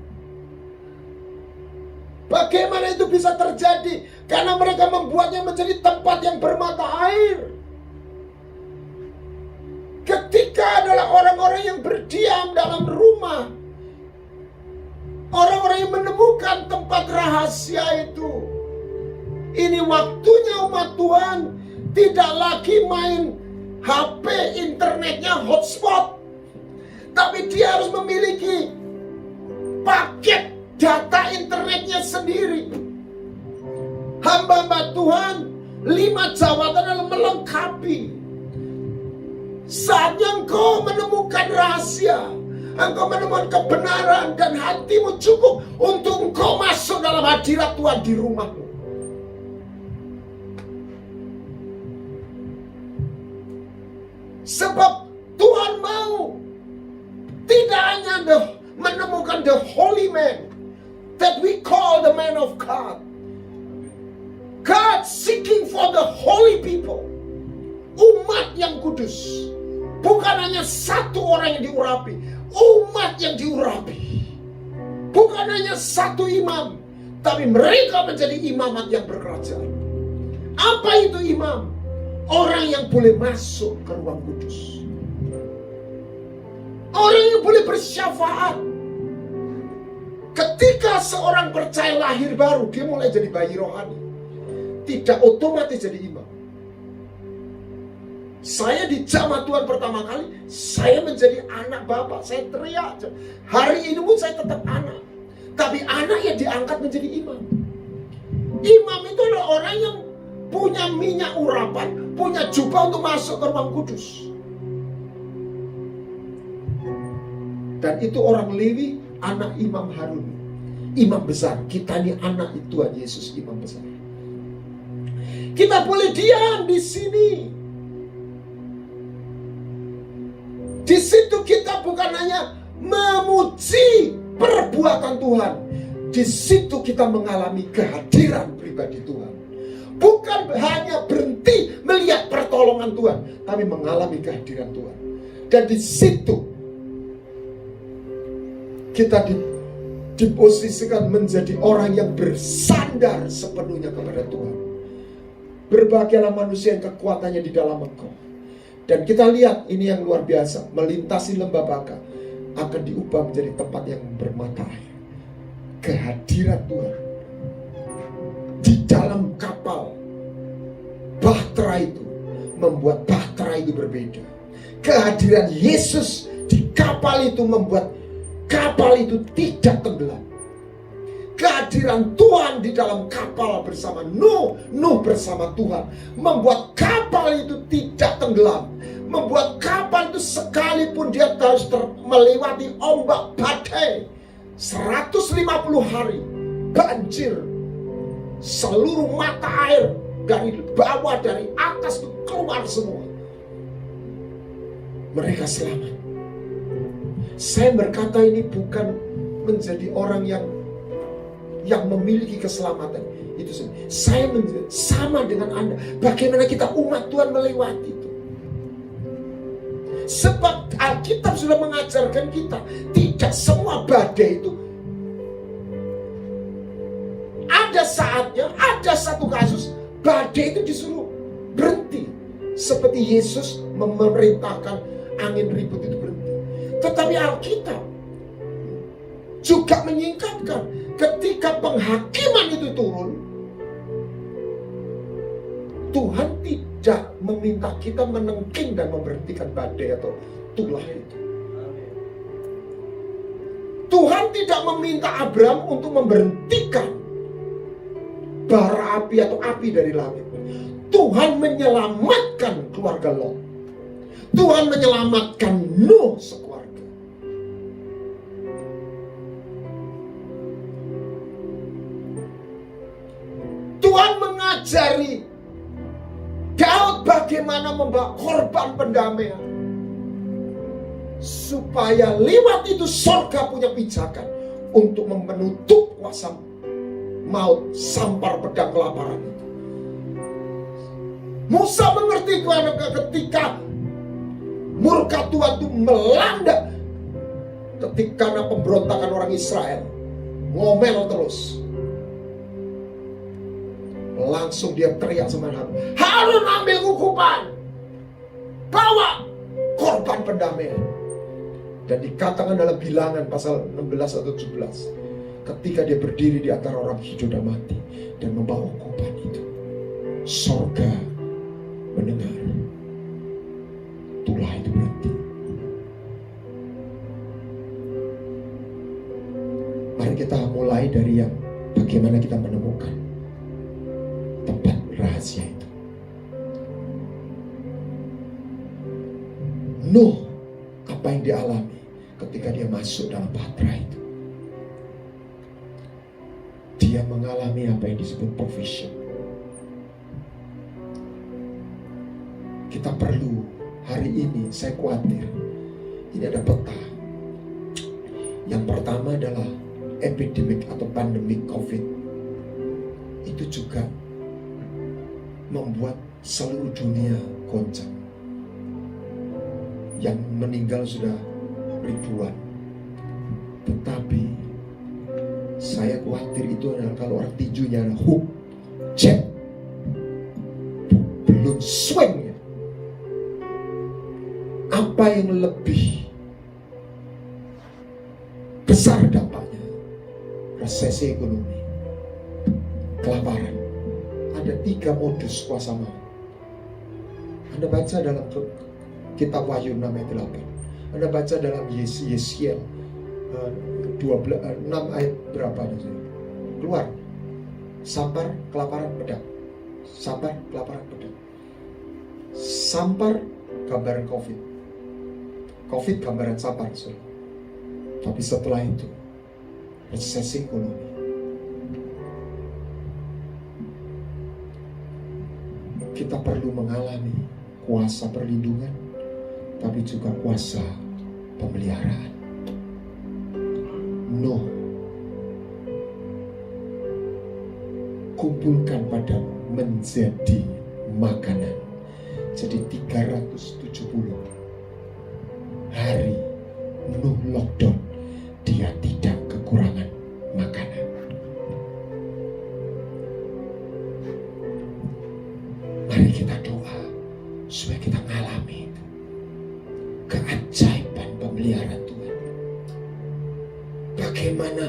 Bagaimana itu bisa terjadi? Karena mereka membuatnya menjadi tempat yang bermata air. Ketika adalah orang-orang yang berdiam dalam rumah, orang-orang yang menemukan tempat rahasia itu. Ini waktunya umat Tuhan tidak lagi main HP, internetnya hotspot, tapi dia harus memiliki paket data internetnya sendiri. Hamba-hamba Tuhan 5 jawatan adalah melengkapi. Saatnya engkau menemukan rahasia, engkau menemukan kebenaran, dan hatimu cukup untuk engkau masuk dalam hadirat Tuhan di rumahmu. Sebab Tuhan mau tidak hanya menemukan the holy man that we call the man of God. God seeking for the holy people, umat yang kudus. Bukan hanya satu orang yang diurapi, umat yang diurapi. Bukan hanya satu imam, tapi mereka menjadi imamat yang berkerajaan. Apa itu imam? Orang yang boleh masuk ke ruang kudus. boleh bersyafaat. Ketika seorang percaya lahir baru, dia mulai jadi bayi rohani. Tidak otomatis jadi imam. Saya di jamaah Tuhan pertama kali, saya menjadi anak bapak. Saya teriak. Hari ini pun saya tetap anak. Tapi anak yang diangkat menjadi imam. Imam itu adalah orang yang punya minyak urapan, punya jubah untuk masuk ke ruang kudus. Dan itu orang Lewi, anak Imam Harun. Imam besar. Kita ini anak Tuhan Yesus, imam besar. Kita boleh diam di sini. Di situ kita bukan hanya memuji perbuatan Tuhan. Di situ kita mengalami kehadiran pribadi Tuhan. Bukan hanya berhenti melihat pertolongan Tuhan, tapi mengalami kehadiran Tuhan. Dan di situ kita diposisikan menjadi orang yang bersandar sepenuhnya kepada Tuhan. Berbahagialah manusia yang kekuatannya di dalam Engkau. Dan kita lihat ini yang luar biasa, melintasi lembah Baka akan diubah menjadi tempat yang bermata air. Kehadiran Tuhan di dalam kapal bahtera itu membuat bahtera itu berbeda. Kehadiran Yesus di kapal itu membuat kapal itu tidak tenggelam. Kehadiran Tuhan di dalam kapal bersama Nuh bersama Tuhan membuat kapal itu tidak tenggelam. Membuat kapal itu sekalipun dia harus melewati ombak badai 150 hari banjir, seluruh mata air dari bawah dari atas itu keluar semua, mereka selamat. Saya berkata ini bukan menjadi orang yang memiliki keselamatan itu. Saya sama dengan Anda. Bagaimana kita umat Tuhan melewati itu? Sebab Alkitab sudah mengajarkan kita, tidak semua badai itu. Ada saatnya, ada satu kasus badai itu disuruh berhenti, seperti Yesus memerintahkan angin ribut itu berhenti. Tetapi Alkitab juga menyingkapkan, ketika penghakiman itu turun, Tuhan tidak meminta kita menengking dan memberhentikan badai atau tulah itu. Tuhan tidak meminta Abraham untuk memberhentikan bara api atau api dari langit. Tuhan menyelamatkan keluarga Lot. Tuhan menyelamatkan Nuh sekeluarga. Tuhan mengajari Daud bagaimana membawa korban pendamaian, supaya lewat itu surga punya pijakan untuk menutup kuasa maut, sampar pedang kelaparan itu. Musa mengerti Tuhan ketika murka Tuhan itu melanda ketika pemberontakan orang Israel, ngomel terus. Langsung dia teriak sama Harun, Harun ambil ukupan, bawa korban pendamaian. Dan dikatakan dalam Bilangan pasal 16 atau 17, ketika dia berdiri di antara orang hidup dan mati dan membawa ukupan itu, surga mendengar, tulah itu berhenti. Mari kita mulai dari yang bagaimana kita menemukan tempat rahasia itu. Nuh, apa yang dialami ketika dia masuk dalam bahtera itu? Dia mengalami apa yang disebut provision. Kita perlu hari ini, saya khawatir ini ada peta. Yang pertama adalah epidemik atau pandemik COVID. Itu juga membuat seluruh dunia goncang. Yang meninggal sudah ribuan. Tetapi saya khawatir itu adalah kalau orang tinjunya ada hook, jab, belum swing. Apa yang lebih besar dampaknya. Resesi ekonomi, kelaparan. Ada 3 modus kuasa maut. Anda baca dalam kitab Wahyu 6 ayat 8. Anda baca dalam Yesiel 6 ayat berapa itu? Keluar. Sampar, kelaparan, pedang. Sampar, kelaparan, pedang. Sampar gambaran COVID. COVID gambaran sampar. Tapi setelah itu resesi ekonomi. Kita perlu mengalami kuasa perlindungan, tapi juga kuasa pemeliharaan. No, kumpulkan padamu menjadi makanan. Jadi 370 hari Nuh lockdown, dia tidak kekurangan makanan. Mari kita doa supaya kita mengalami itu, keajaiban pemeliharaan Tuhan. Bagaimana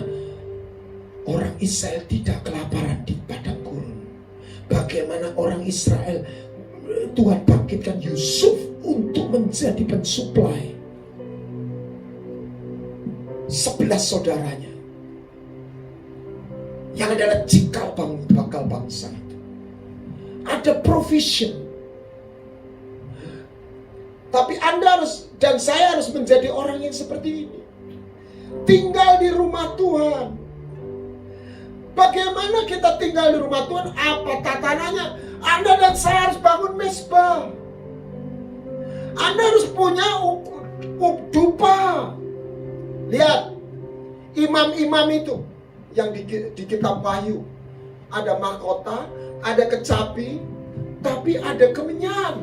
orang Israel tidak kelaparan di padang gurun. Bagaimana orang Israel, Tuhan bangkitkan Yusuf untuk menjadi pensuplai 11 saudaranya yang adalah cikal bakal bangsa itu. Ada provision. Tapi Anda harus dan saya harus menjadi orang yang seperti ini. Tinggal di rumah Tuhan. Bagaimana kita tinggal di rumah Tuhan? Apa tatanannya? Anda dan saya harus bangun mesbah. Anda harus punya dupa. Lihat, imam-imam itu yang di kitab Wahyu. Ada mahkota, ada kecapi, tapi ada kemenyan.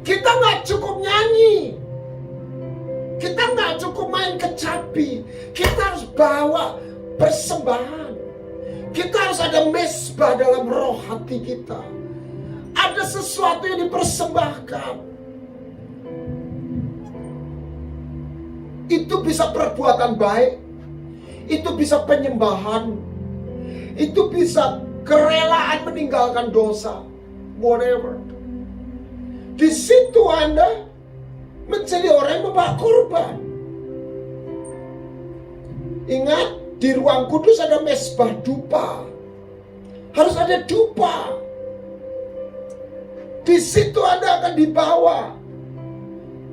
Kita nggak cukup nyanyi. Kita nggak cukup main kecapi. Kita harus bawa persembahan. Kita harus ada mesbah dalam roh hati kita. Ada sesuatu yang dipersembahkan. Itu bisa perbuatan baik. Itu bisa penyembahan. Itu bisa kerelaan meninggalkan dosa. Whatever. Di situ Anda menjadi orang yang membawa korban. Ingat, di ruang kudus ada mesbah dupa. Harus ada dupa. Di situ Anda akan dibawa.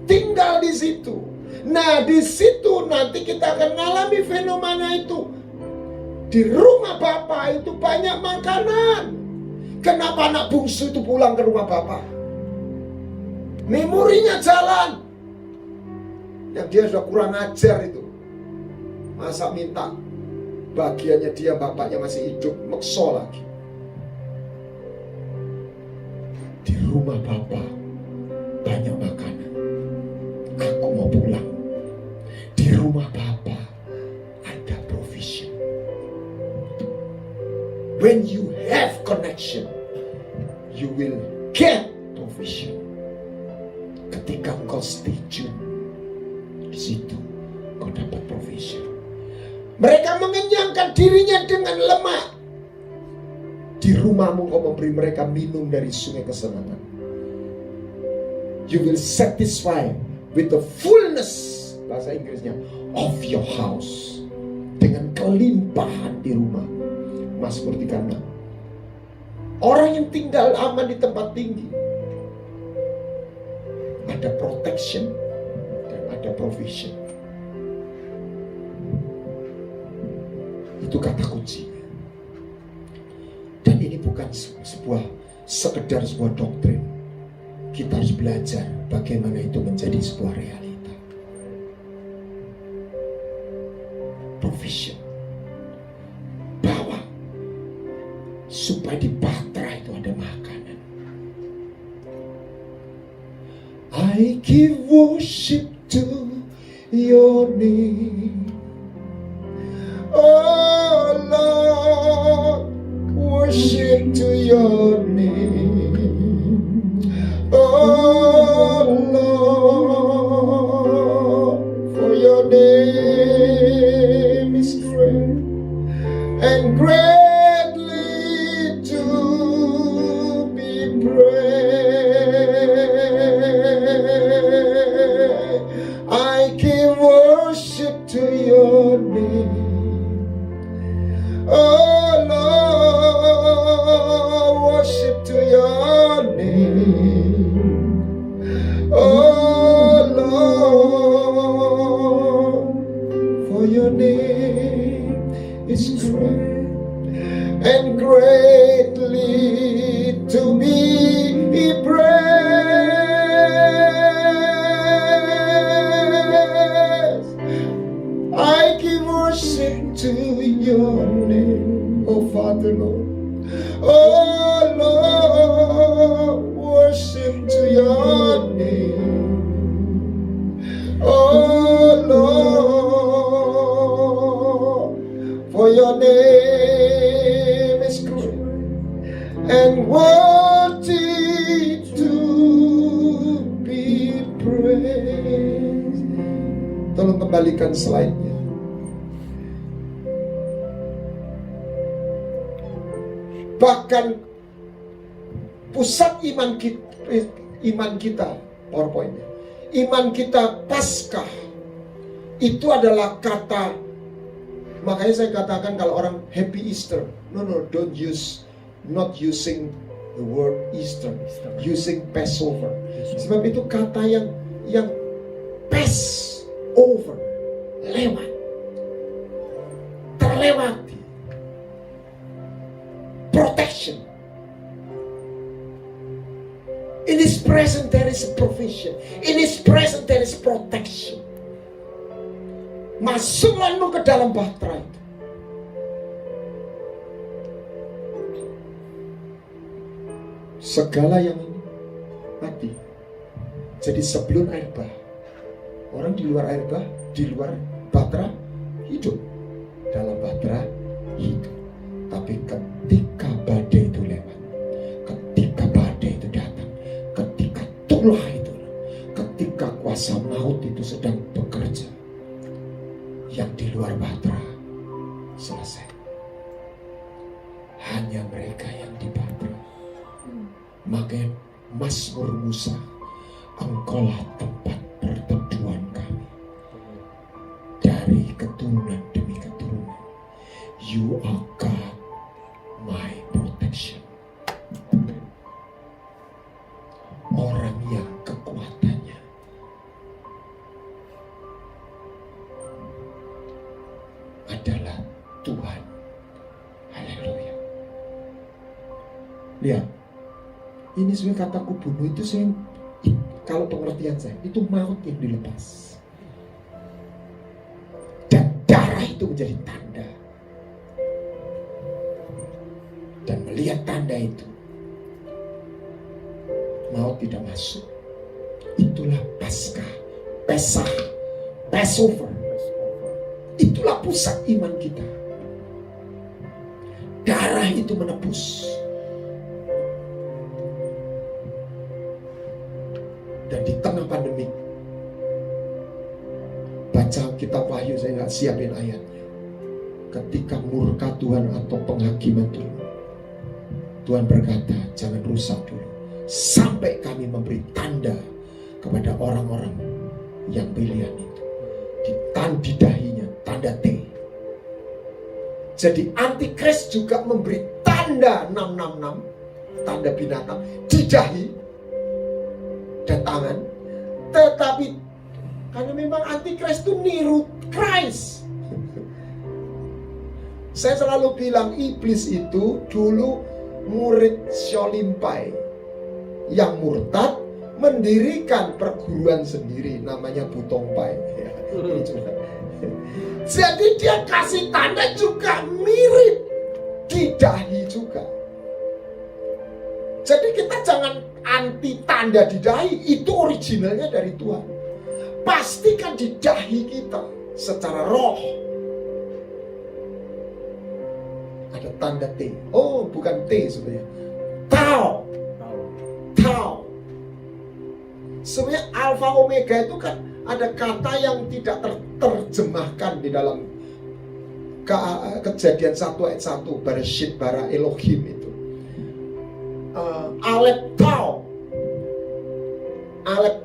Tinggal di situ. Nah, di situ nanti kita akan mengalami fenomena itu. Di rumah Bapa itu banyak makanan. Kenapa anak bungsu itu pulang ke rumah Bapa? Memorinya jalan. Yang dia sudah kurang ajar itu. Masa minta bagiannya dia, bapaknya masih hidup, makso lagi. Di rumah Bapa banyak makanan. Aku mau pulang. Di rumah Bapa ada provision. When you have connection, you will get provision. Ketika engkau stay tune, di situ kau dapat provision. Mereka mengenyangkan dirinya dengan lemak. Di rumahmu kau memberi mereka minum dari sungai kesenangan. You will satisfy with the fullness, bahasa Inggrisnya, of your house. Dengan kelimpahan di rumah. Mazmur 36. Orang yang tinggal aman di tempat tinggi, ada protection dan ada provision. Itu kata kuncinya. Dan ini bukan sekedar sebuah doktrin. Kita harus belajar bagaimana itu menjadi sebuah realita. Provision. Bawa supaya di Batra itu ada makanan. I give worship to your name. Oh Lord, worship to your name. Oh Lord, for your name Oh Lord, for your name is great and worthy to be praised. Tolong kembalikan slide-nya. Bahkan pusat iman kita, PowerPoint-nya, iman kita Paskah itu adalah kata. Makanya saya katakan kalau orang Happy Easter, no, not using the word Easter, using Passover. Sebab itu kata yang pass over, lewat, terlewati, protection. In His presence there is provision. In His presence there is protection. Masuklah lu ke dalam bahtera itu. Segala yang ini mati. Jadi sebelum air bah, orang di luar air bah, di luar bahtera hidup, dalam bahtera hidup. Tapi ketika badai itu lewat, ketika badai itu datang, ketika tulah itu, ketika kuasa maut itu sedang bekerja, yang di luar bahtera selesai. Hanya mereka yang di bahtera. Makanya Mazmur Musa, engkaulah tempat perteduhan kami dari keturunan demi keturunan. You are God, my protection. Orang yang kekuatannya adalah Tuhan. Haleluya. Lihat, ini sebenarnya kataku bunuh itu saya, kalau pengertian saya, itu maut yang dilepas. Dan darah itu menjadi tanda. Dan melihat tanda itu, maut tidak masuk. Itulah Paskah, Pesah, Passover. Itulah pusat iman kita. Darah itu menebus. Dan di tengah pandemi, baca kitab Wahyu, saya nggak siapin ayatnya. Ketika murka Tuhan atau penghakiman Tuhan, Tuhan berkata, jangan rusak dulu, sampai kami memberi tanda kepada orang-orang yang pilihan itu. Di dahinya tanda T. Jadi antikris juga memberi tanda 666, tanda binatang di dahi dan tangan. Tetapi karena memang antikris itu niru Christ. Saya selalu bilang iblis itu dulu murid Sholimpai yang murtad, mendirikan perguruan sendiri namanya Butongpai. Jadi dia kasih tanda juga mirip di dahi juga. Jadi kita jangan anti tanda di dahi, itu originalnya dari Tuhan. Pastikan di dahi kita secara roh ada tanda T. Oh, bukan T sebenarnya. Tau. Sebenarnya alfa omega itu kan ada kata yang tidak terjemahkan di dalam Kejadian 1 ayat 1, Bereshit bara Elohim itu. Alef Tau.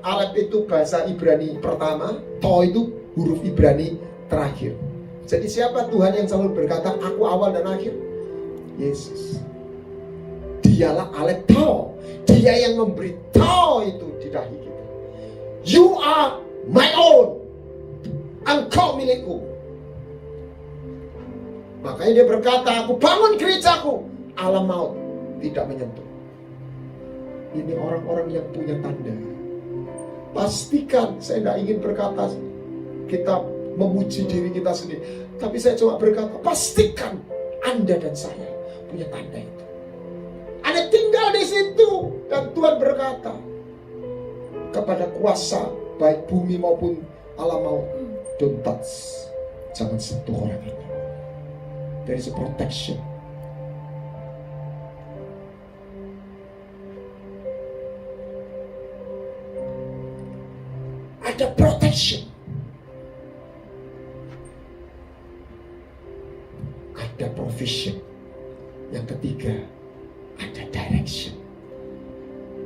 Alef itu bahasa Ibrani pertama, Tau itu huruf Ibrani terakhir. Jadi siapa Tuhan yang selalu berkata aku awal dan akhir? Yesus. Dialah Alef Tau. Dia yang memberi Tau itu di dahi kita. You are my own. Engkau milikku. Makanya dia berkata, aku bangun gerejaku, alam maut tidak menyentuh. Ini orang-orang yang punya tanda. Pastikan, saya tidak ingin berkata kita memuji diri kita sendiri, tapi saya cuma berkata, pastikan Anda dan saya punya tanda itu. Anda tinggal di situ, dan Tuhan berkata kepada kuasa baik bumi maupun Allah mau, don't touch, jangan sentuh orang ini. There is a protection. Ada protection. Ada provision. Yang ketiga, ada direction.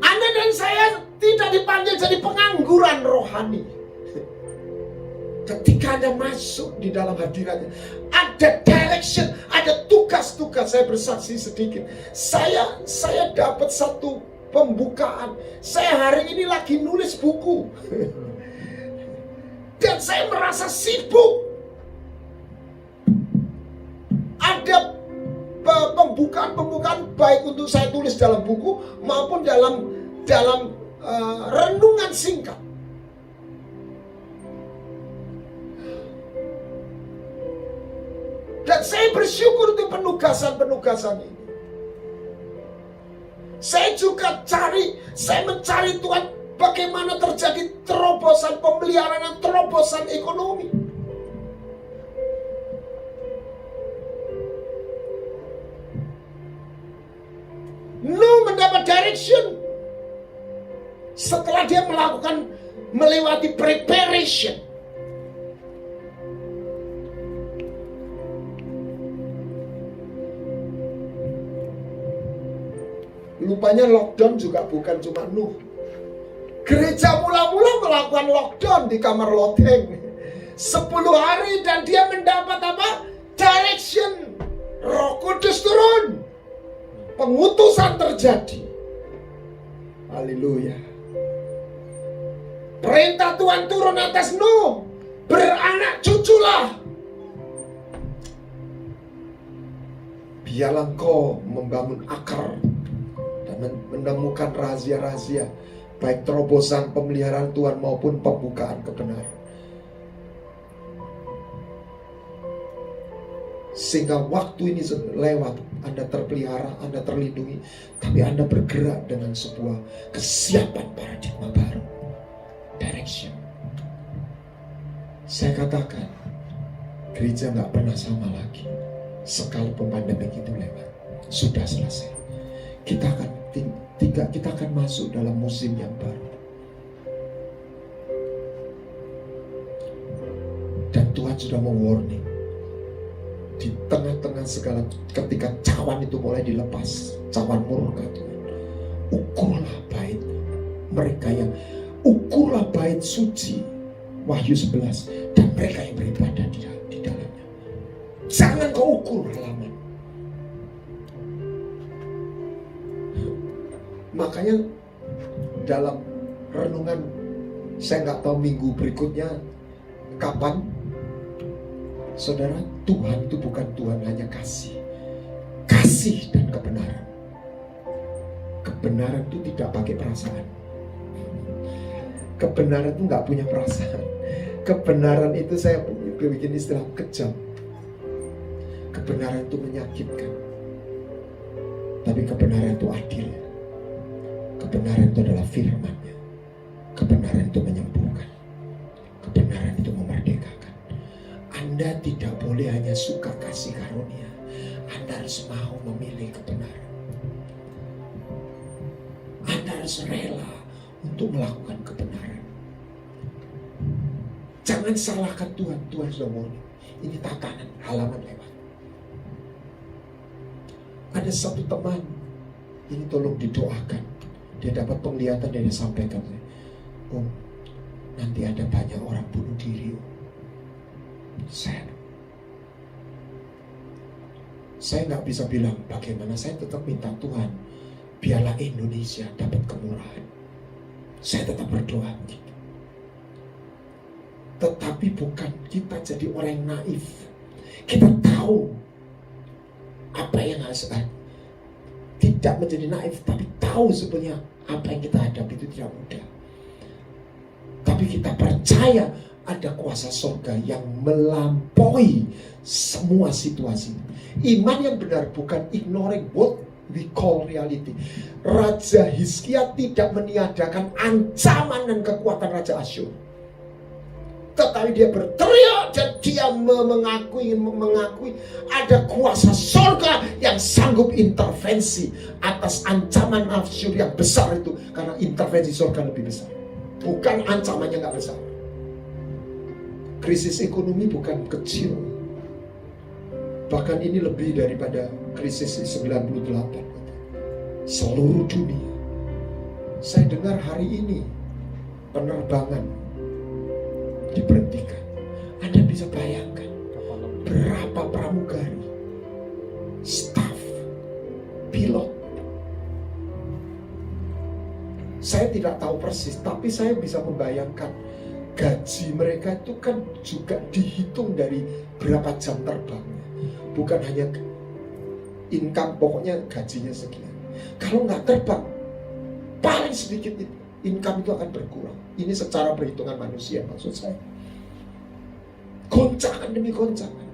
Anda dan saya tidak dipanggil jadi pengangguran rohani. Ketika Anda masuk di dalam hadiratnya, ada direction, ada tugas-tugas. Saya bersaksi sedikit. Saya dapat satu pembukaan. Saya hari ini lagi nulis buku. Dan saya merasa sibuk. Ada pembukaan baik untuk saya tulis dalam buku maupun dalam renungan singkat. Dan saya bersyukur untuk penugasan-penugasan ini. Saya mencari Tuhan, bagaimana terjadi terobosan pemeliharaan dan terobosan ekonomi. Nuh mendapat direction setelah dia melewati preparation. Lupanya lockdown juga bukan cuma Nuh. Gereja mula-mula melakukan lockdown di kamar loteng 10 hari dan dia mendapat apa? Direction. Roh Kudus turun. Pengutusan terjadi. Haleluya. Perintah Tuhan turun atas Nuh. Beranak cuculah. Biarlah engkau membangun akar dan menemukan rahasia-rahasia, baik terobosan pemeliharaan Tuhan maupun pembukaan kebenaran. Sehingga waktu ini lewat, Anda terpelihara, Anda terlindungi, tapi Anda bergerak dengan sebuah kesiapan paradigma baru. Direction. Saya katakan, gereja gak pernah sama lagi. Sekalipun pandemi itu lewat, sudah selesai. Kita akan masuk dalam musim yang baru. Dan Tuhan sudah mewarning. Di tengah-tengah segala, ketika cawan itu mulai dilepas, cawan murka Tuhan, ukurlah bait ukurlah bait suci, Wahyu 11, dan mereka yang beribadah di dalamnya. Jangan kau ukur halaman. Makanya dalam renungan, saya nggak tahu minggu berikutnya kapan. Saudara, Tuhan itu bukan Tuhan hanya kasih dan kebenaran. Kebenaran itu tidak pakai perasaan. Kebenaran itu nggak punya perasaan. Kebenaran itu, saya bikin istilah, kejam. Kebenaran itu menyakitkan. Tapi kebenaran itu adil. Kebenaran itu adalah firman-Nya. Kebenaran itu menyembuhkan. Kebenaran itu memerdekakan. Anda tidak boleh hanya suka kasih karunia. Anda harus mau memilih kebenaran. Anda harus rela untuk melakukan kebenaran. Jangan salahkan Tuhan. Tuhan sudah warning. Ini tatanan halaman lewat. Ada satu teman, ini tolong didoakan. Dia dapat penglihatan, dia sampaikan, nanti ada banyak orang bunuh diri. Saya nggak bisa bilang bagaimana. Saya tetap minta Tuhan, biarlah Indonesia dapat kemurahan. Saya tetap berdoa begitu. Tetapi bukan kita jadi orang yang naif. Kita tahu apa yang harus tidak menjadi naif, tapi tahu sebenarnya apa yang kita hadapi itu tidak mudah. Tapi kita percaya ada kuasa surga yang melampaui semua situasi. Iman yang benar bukan ignoring what we call reality. Raja Hizkia tidak meniadakan ancaman dan kekuatan Raja Asyur. tetapi dia berteriak dan dia ingin mengakui ada kuasa surga yang sanggup intervensi atas ancaman nafsu yang besar itu, karena intervensi surga lebih besar, bukan ancamannya nggak besar. Krisis ekonomi bukan kecil, bahkan ini lebih daripada krisis 98 seluruh dunia. Saya dengar hari ini penerbangan diberhentikan. Anda bisa bayangkan berapa pramugari, staf, pilot. Saya tidak tahu persis, tapi saya bisa membayangkan gaji mereka itu kan juga dihitung dari berapa jam terbangnya. Bukan hanya income, pokoknya gajinya sekian. Kalau nggak terbang, paling sedikit itu income itu akan berkurang. Ini secara perhitungan manusia maksud saya. Goncangan demi goncangan.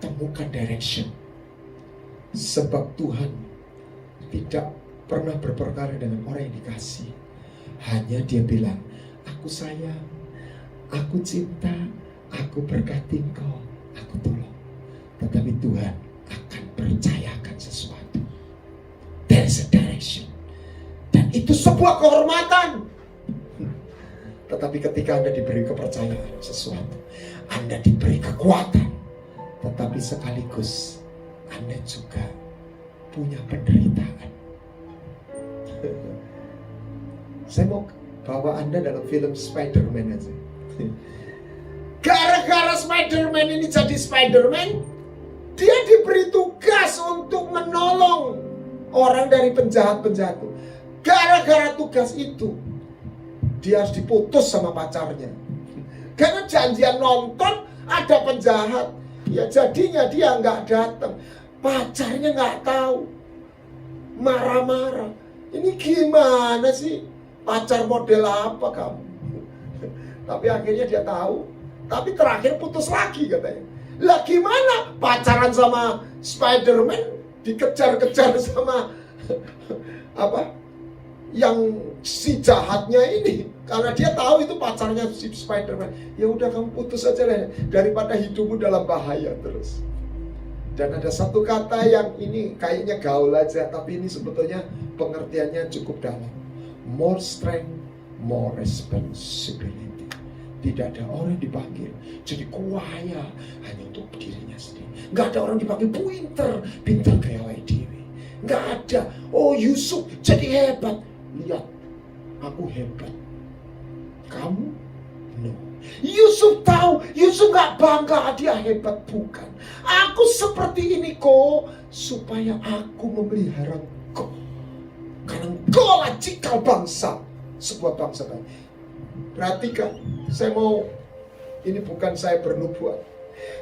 Temukan direction. Sebab Tuhan tidak pernah berperkara dengan orang yang dikasih. Hanya dia bilang, aku sayang, aku cinta, aku berkati engkau, aku tolong. Tetapi Tuhan akan percayakan sesuatu. There is a direction. Dan itu sebuah kehormatan. Tetapi ketika Anda diberi kepercayaan sesuatu, Anda diberi kekuatan, tetapi sekaligus Anda juga punya penderitaan. Saya mau bawa Anda dalam film Spider-Man aja. Gara-gara Spider-Man ini jadi Spider-Man, dia diberi tugas untuk menolong orang dari penjahat-penjahat. Gara-gara tugas itu, dia harus diputus sama pacarnya. Karena janjian nonton ada penjahat. Ya jadinya dia nggak datang. Pacarnya nggak tahu. Marah-marah. Ini gimana sih? Pacar model apa kamu? Tapi akhirnya dia tahu. Tapi terakhir putus lagi katanya. Lah gimana? Pacaran sama Spider-Man dikejar-kejar sama apa? Yang si jahatnya ini. Karena dia tahu itu pacarnya si Spider-Man. Ya udah kamu putus aja lah daripada hidupmu dalam bahaya terus. Dan ada satu kata yang ini kayaknya gaul aja, tapi ini sebetulnya pengertiannya cukup dalam. More strength, more responsibility. Tidak ada orang dipanggil jadi kaya hanya untuk dirinya sendiri. Nggak ada orang dipanggil pinter gawe dewi. Nggak ada. Oh Yusuf jadi hebat. Lihat, aku hebat. Kamu? No. Yusuf tahu, Yusuf gak bangga dia hebat, bukan. Aku seperti ini kok supaya aku memelihara engkau. Karena engkau lah cikal bangsa, sebuah bangsa baik. Perhatikan, saya mau, ini bukan saya bernubuat.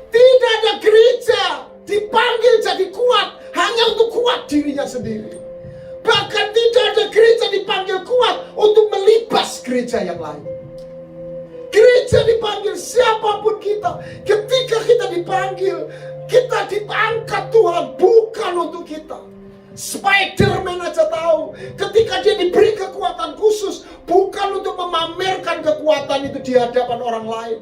Tidak ada gereja dipanggil jadi kuat hanya untuk kuat dirinya sendiri. Bahkan tidak ada gereja dipanggil kuat untuk melibas gereja yang lain. Gereja dipanggil siapapun kita. Ketika kita dipanggil, kita diangkat Tuhan bukan untuk kita. Spider-Man aja tahu, ketika dia diberi kekuatan khusus, bukan untuk memamerkan kekuatan itu di hadapan orang lain.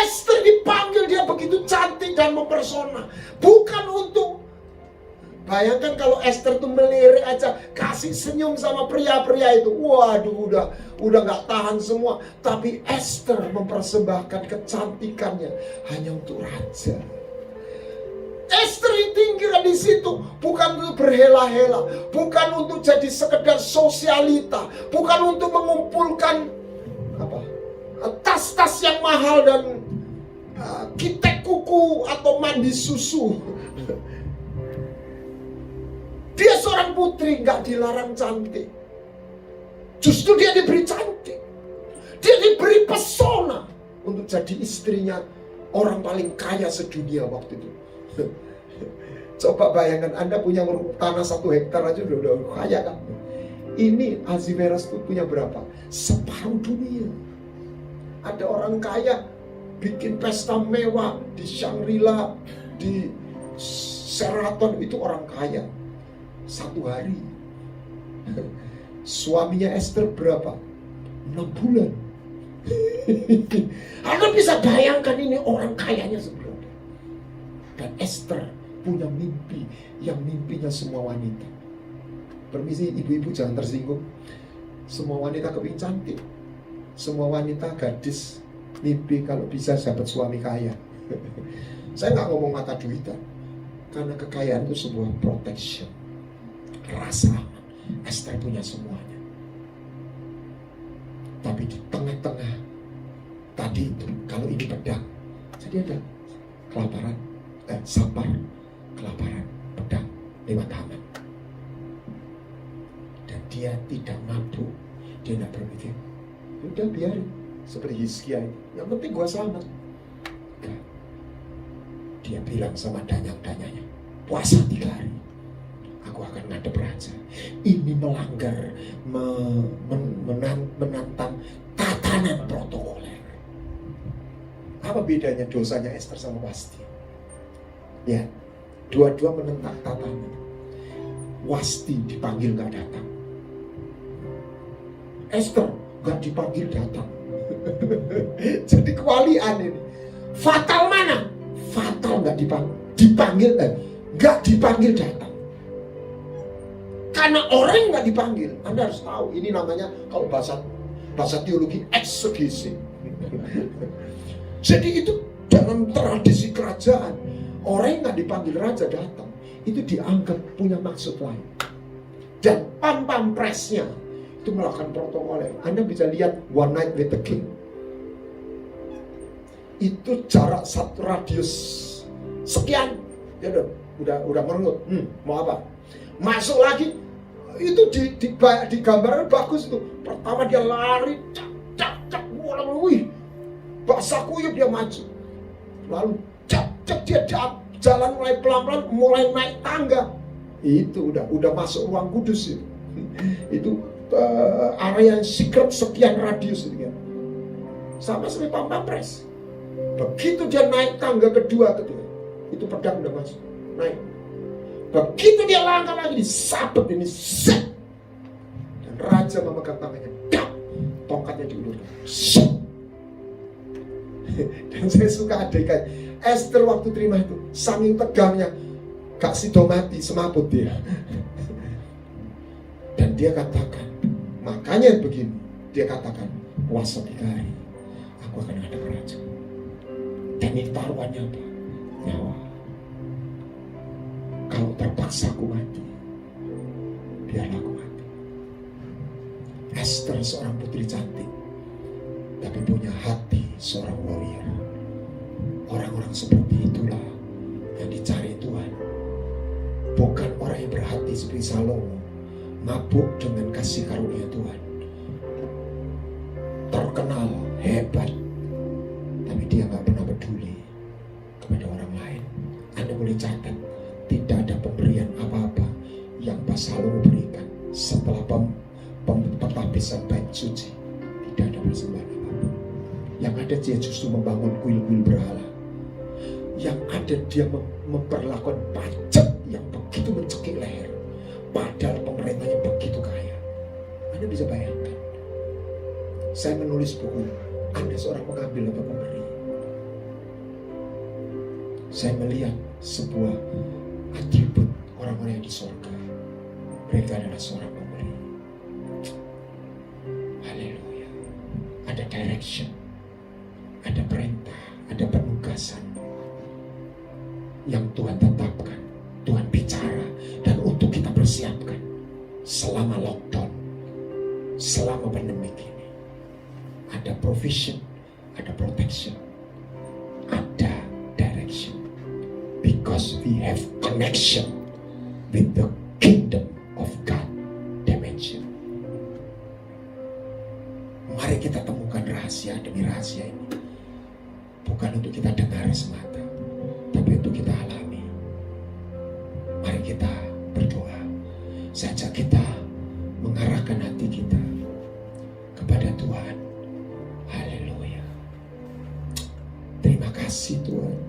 Esther dipanggil, dia begitu cantik dan mempesona, bukan untuk. Bayangkan kalau Esther tuh melirik aja, kasih senyum sama pria-pria itu, waduh udah nggak tahan semua. Tapi Esther mempersembahkan kecantikannya hanya untuk raja. Esther tinggal di situ bukan untuk berhela-hela, bukan untuk jadi sekedar sosialita, bukan untuk mengumpulkan tas-tas yang mahal dan kitek kuku atau mandi susu. Dia seorang putri, gak dilarang cantik. Justru dia diberi cantik. Dia diberi pesona untuk jadi istrinya orang paling kaya sedunia waktu itu. Coba bayangkan Anda punya tanah 1 hektar aja udah kaya kan. Ini Ahasuerus tuh punya berapa? Separuh dunia. Ada orang kaya bikin pesta mewah di Shangri-La, di Seraton itu orang kaya. Satu hari. Suaminya Esther berapa? 6 bulan. Anda bisa bayangkan ini orang kayanya seberapa. Dan Esther punya mimpi yang mimpinya semua wanita. Permisi ibu-ibu jangan tersinggung. Semua wanita kepingin cantik. Semua wanita gadis mimpi kalau bisa dapat suami kaya. Saya nggak ngomong mata duitan. Karena kekayaan itu sebuah protection. Rasa aman. Esther punya semuanya. Tapi di tengah-tengah tadi itu, kalau ini pedang, jadi ada kelaparan, sabar, kelaparan, pedang, lewat tangan. Dan dia tidak mabuk, dia tidak berpikir, udah biarin, seperti Hizkia ini, yang penting gua selamat. Enggak. Dia bilang sama danyang-danyangnya, puasa 3 hari. Aku akan ngadep raja. Ini melanggar, menantang tatanan protokoler. Apa bedanya dosanya Esther sama Wasti? Ya, dua-dua menentang tatanan. Wasti dipanggil gak datang. Esther gak dipanggil datang. Jadi kewalian ini. Fatal mana? Fatal gak dipanggil, gak dipanggil datang. Karena orang yang gak dipanggil, Anda harus tahu, ini namanya kalau bahasa teologi eksegesi. Jadi itu dalam tradisi kerajaan, orang yang gak dipanggil raja datang, itu dianggap punya maksud lain. Dan pam-presnya itu melakukan protokolnya. Anda bisa lihat One Night with the King. Itu jarak satu radius sekian, ya udah merengut. Mau apa? Masuk lagi. Itu di gambaran bagus itu. Pertama dia lari, cak, wih, basah kuyup dia maju. Lalu cak dia jalan mulai pelan-pelan, mulai naik tangga. Itu udah masuk ruang kudus itu. Itu area yang secret sekian radius itu kan. Sama seperti pampres. Begitu dia naik tangga kedua, itu pedang udah masuk, naik. Begitu dia langkah lagi disabet ini, set. Dan raja memegang tangannya, dak, tongkatnya diulurkan, set. Dan saya suka adegan Esther waktu terima itu, saking tegangnya, gak sido mati, semaput dia. Dan dia katakan, makanya begini, dia katakan, puasa 3 hari, aku akan hadap raja. Dan ini taruhannya apa? Nyawa. Kalau terpaksa aku mati, biarlah aku mati. Esther seorang putri cantik, tapi punya hati seorang warrior. Orang-orang seperti itulah yang dicari Tuhan. Bukan orang yang berhati seperti Salomo, mabuk dengan kasih karunia Tuhan. Terkenal, hebat, tapi dia gak pernah peduli kepada orang lain. Anda boleh catat, tidak ada pemberian apa-apa yang Pak Salomo berikan setelah penghabisan bait suci. Tidak ada persembahan apa-apa. Yang ada dia justru membangun kuil-kuil berhala. Yang ada dia memperlakukan pajak yang begitu mencekik leher. Padahal pemerintahnya begitu kaya. Anda bisa bayangkan. Saya menulis buku, Anda seorang pengambil atau pemberi. Saya melihat sebuah atribut orang-orang yang di surga. Mereka adalah seorang pemberi. Haleluya. Ada direction, ada perintah, ada penugasan yang Tuhan tetapkan, Tuhan bicara, dan untuk kita persiapkan selama lockdown, selama pandemi ini. Ada provision, ada protection, ada direction. Because we have connection with the kingdom of God dimension. Mari kita temukan rahasia demi rahasia ini. Bukan untuk kita dengar semata, tapi untuk kita alami. Mari kita berdoa. Saja kita mengarahkan hati kita kepada Tuhan. Haleluya. Terima kasih Tuhan.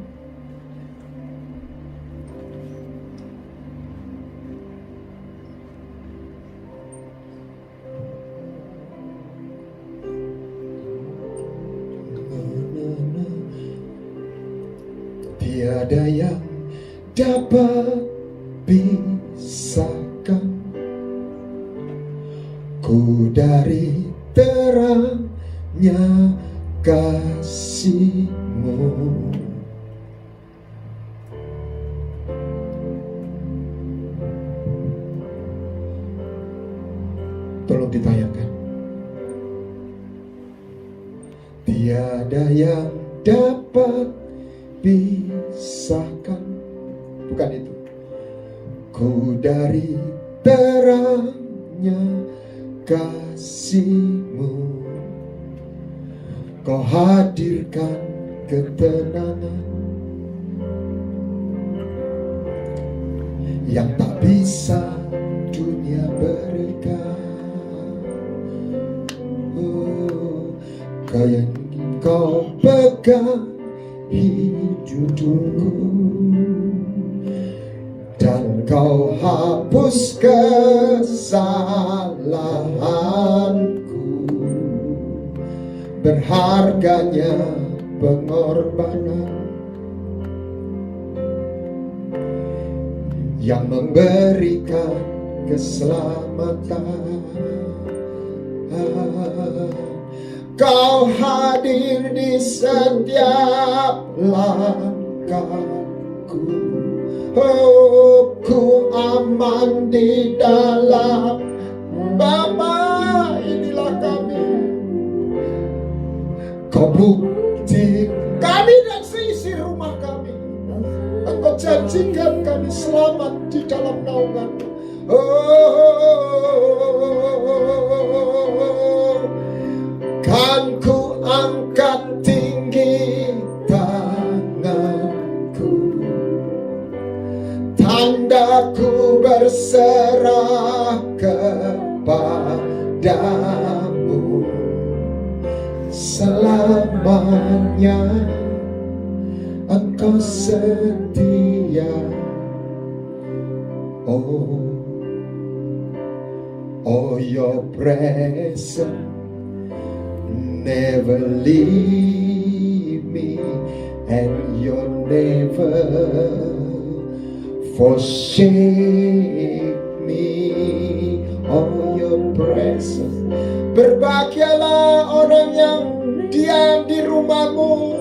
tiada yang dapat pisahkan ku dari terangnya kasih-Mu. Tolong ditayangkan. Tiada yang dapat pisahkan, bukan itu, ku dari terangnya kasih-Mu. Kau hadirkan ketenangan yang tak bisa dunia berikan. Kau yang Kau pegang hidupku dan Kau hapus kesalahanku. Berharganya pengorbanan yang memberikan keselamatan. Kau hadir di setiap langkahku. Oh, ku aman di dalam Bapa, inilah kami. Kau bukti kami dan seisi rumah kami. Engkau janjikan kami selamat di dalam naungan-Mu. Kan ku angkat tinggi tanganku, tandaku berserah kepadamu. Selamanya Engkau setia. Oh, your presence never leave me, and you'll never forsake me. Oh, your presence. Berbahagialah orang yang diam di rumah-Mu,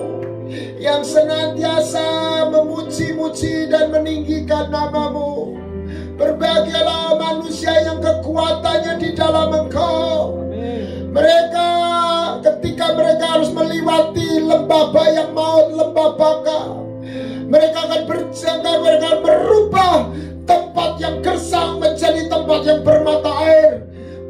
yang senantiasa memuji-muji dan meninggikan nama-Mu. Berbahagialah manusia yang kekuatannya di dalam Engkau. Mereka ketika mereka harus melewati lembah bayang maut, lembah baka, mereka akan berjaga, mereka akan merubah tempat yang gersang menjadi tempat yang bermata air.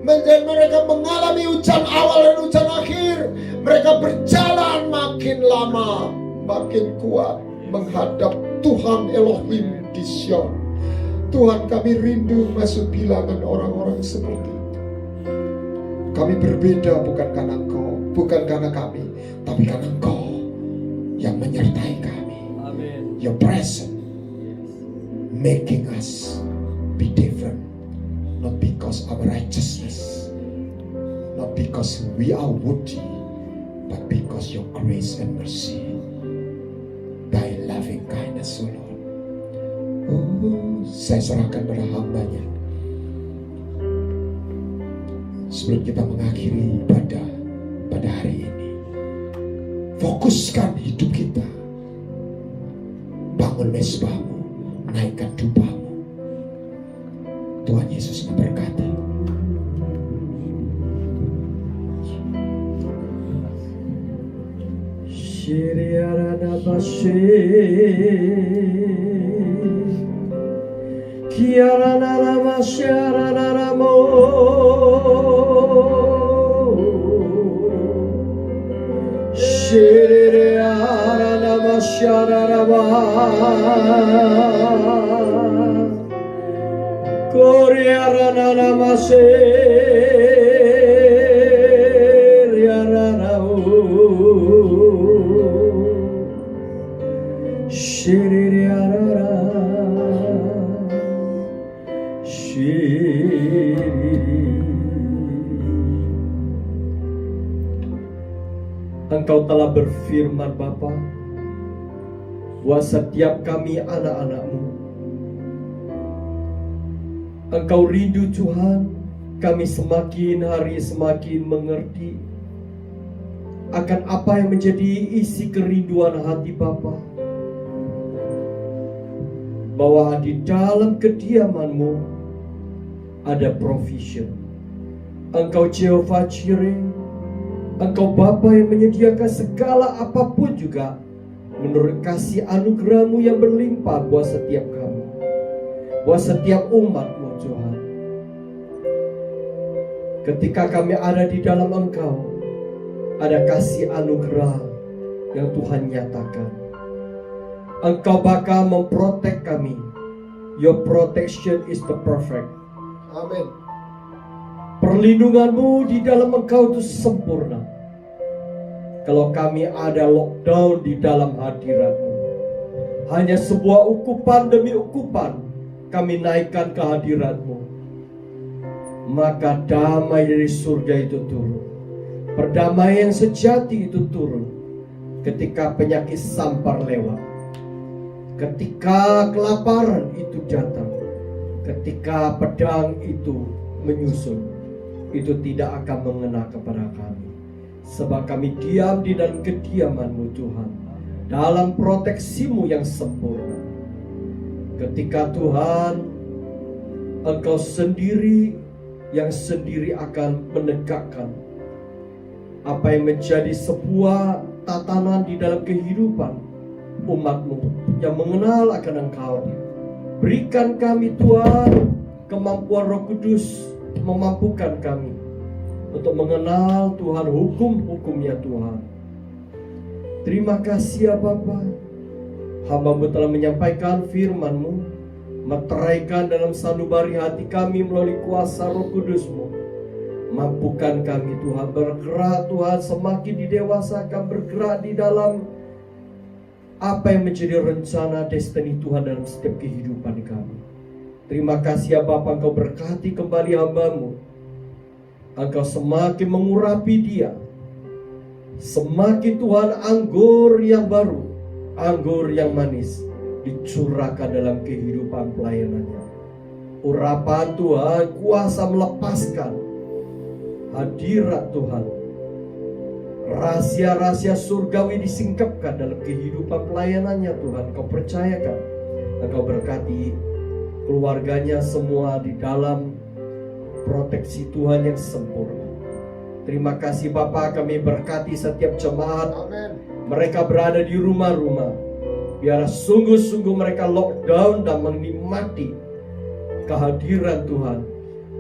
Mereka mengalami hujan awal dan hujan akhir. Mereka berjalan makin lama, makin kuat menghadap Tuhan Elohim di Sion. Tuhan, kami rindu masuk bilangan orang-orang seperti itu. Kami berbeda bukan karena Engkau, bukan karena kami, tapi karena Engkau yang menyertai kami. Amen. Your presence making us be different, not because of righteousness, not because we are worthy, but because your grace and mercy, thy loving kindness, O Lord. Oh, saya serahkan pada hamba-Nya. Sebelum kita mengakhiri ibadah pada hari ini, fokuskan hidup kita. Bangun mezbah-Mu, naikkan dupa-Mu. Tuhan Yesus memberkati. Engkau telah berfirman Bapa, buat setiap kami anak-anak-Mu. Engkau rindu Tuhan, kami semakin hari semakin mengerti akan apa yang menjadi isi kerinduan hati Bapa. Bahwa di dalam kediaman-Mu ada provision. Engkau Jehovah Jireh, Engkau Bapa yang menyediakan segala apapun juga menurut kasih anugerah-Mu yang berlimpah buat setiap kami, buat setiap umat-Mu Tuhan. Ketika kami ada di dalam Engkau, ada kasih anugerah yang Tuhan nyatakan. Engkau bakal memprotek kami. Your protection is the perfect. Amin. Perlindungan-Mu di dalam Engkau itu sempurna. Kalau kami ada lockdown di dalam hadirat-Mu, hanya sebuah ukupan demi ukupan kami naikkan ke hadirat-Mu, maka damai dari surga itu turun. Perdamaian sejati itu turun ketika penyakit sampar lewat, ketika kelaparan itu datang, ketika pedang itu menyusul. Itu tidak akan mengena kepada kami, sebab kami diam di dalam kediaman-Mu Tuhan, dalam proteksi-Mu yang sempurna. Ketika Tuhan, Engkau sendiri yang sendiri akan menegakkan apa yang menjadi sebuah tatanan di dalam kehidupan umat-Mu yang mengenal akan Engkau. Berikan kami Tuhan kemampuan Roh Kudus, memampukan kami untuk mengenal Tuhan, hukum-hukumnya Tuhan. Terima kasih ya Bapa. Hamba-Mu telah menyampaikan firman-Mu, meteraikan dalam sanubari hati kami melalui kuasa Roh Kudus-Mu. Mampukan kami Tuhan bergerak Tuhan, semakin didewasakan, bergerak di dalam apa yang menjadi rencana destiny Tuhan dalam setiap kehidupan kami. Terima kasih ya Bapa, Engkau berkati kembali hamba-Mu. Engkau semakin mengurapi dia. Semakin Tuhan anggur yang baru, anggur yang manis dicurahkan dalam kehidupan pelayanannya. Urapan Tuhan, kuasa melepaskan hadirat Tuhan. Rahasia-rahasia surgawi disingkapkan dalam kehidupan pelayanannya Tuhan. Engkau percayakan, Engkau berkati keluarganya semua di dalam proteksi Tuhan yang sempurna. Terima kasih Bapa, kami berkati setiap jemaat. Amin. Mereka berada di rumah-rumah. Biar sungguh-sungguh mereka lockdown dan menikmati kehadiran Tuhan.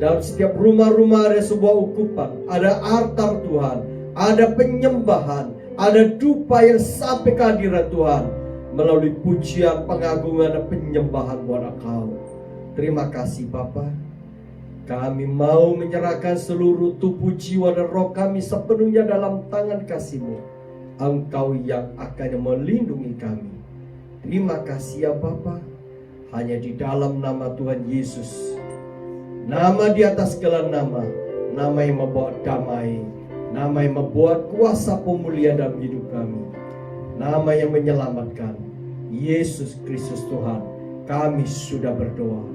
Dalam setiap rumah-rumah ada sebuah ukupan, ada altar Tuhan, ada penyembahan, ada dupa yang sampai kehadiran Tuhan melalui pujian, pengagungan, dan penyembahan buat Engkau. Terima kasih Bapa. Kami mau menyerahkan seluruh tubuh, jiwa, dan roh kami sepenuhnya dalam tangan kasih-Mu. Engkau yang akan melindungi kami. Terima kasih ya Bapa. Hanya di dalam nama Tuhan Yesus, nama di atas segala nama, nama yang membawa damai, nama yang membuat kuasa pemulihan dalam hidup kami, nama yang menyelamatkan, Yesus Kristus Tuhan, kami sudah berdoa.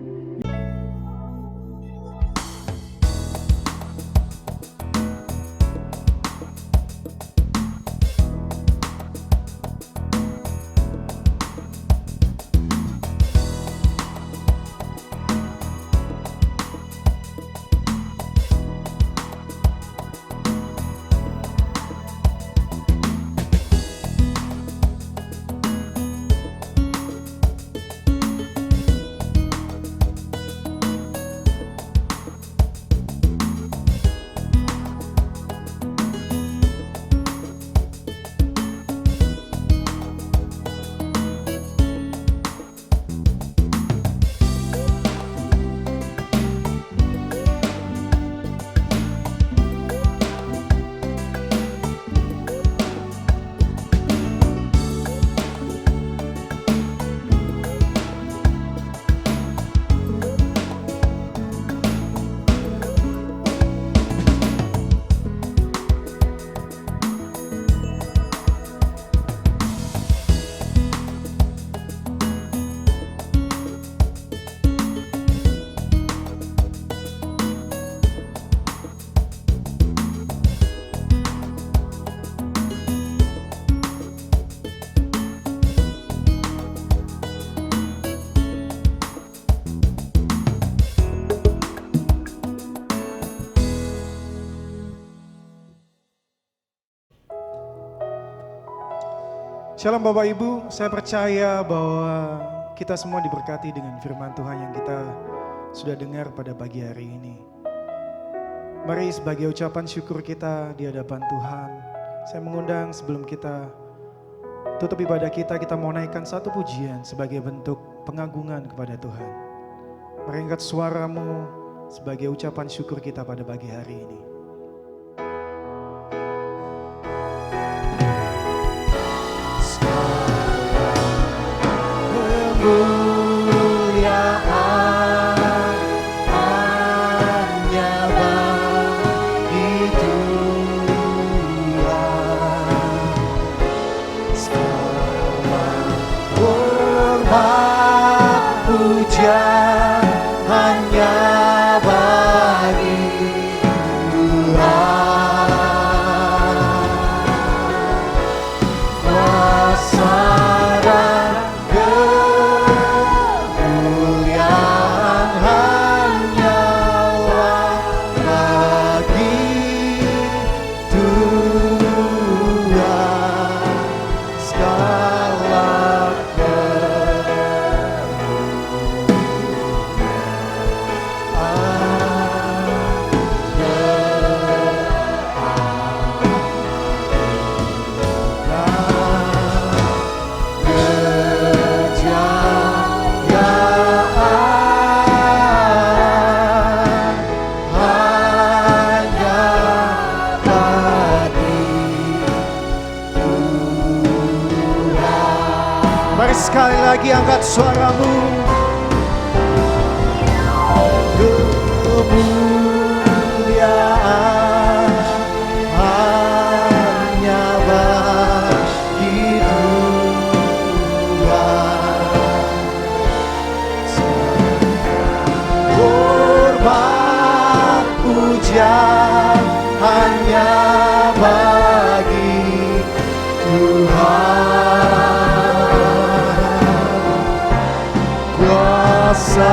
Shalom Bapak Ibu, saya percaya bahwa kita semua diberkati dengan firman Tuhan yang kita sudah dengar pada pagi hari ini. Mari sebagai ucapan syukur kita di hadapan Tuhan, saya mengundang sebelum kita tutup ibadah kita mau naikkan satu pujian sebagai bentuk pengagungan kepada Tuhan. Mari angkat suaramu sebagai ucapan syukur kita pada pagi hari ini. Sekali lagi angkat suaramu. Kemuliaan hanya bagi Tuhan. Hormat pujian hanya bagi Tuhan. Kuasa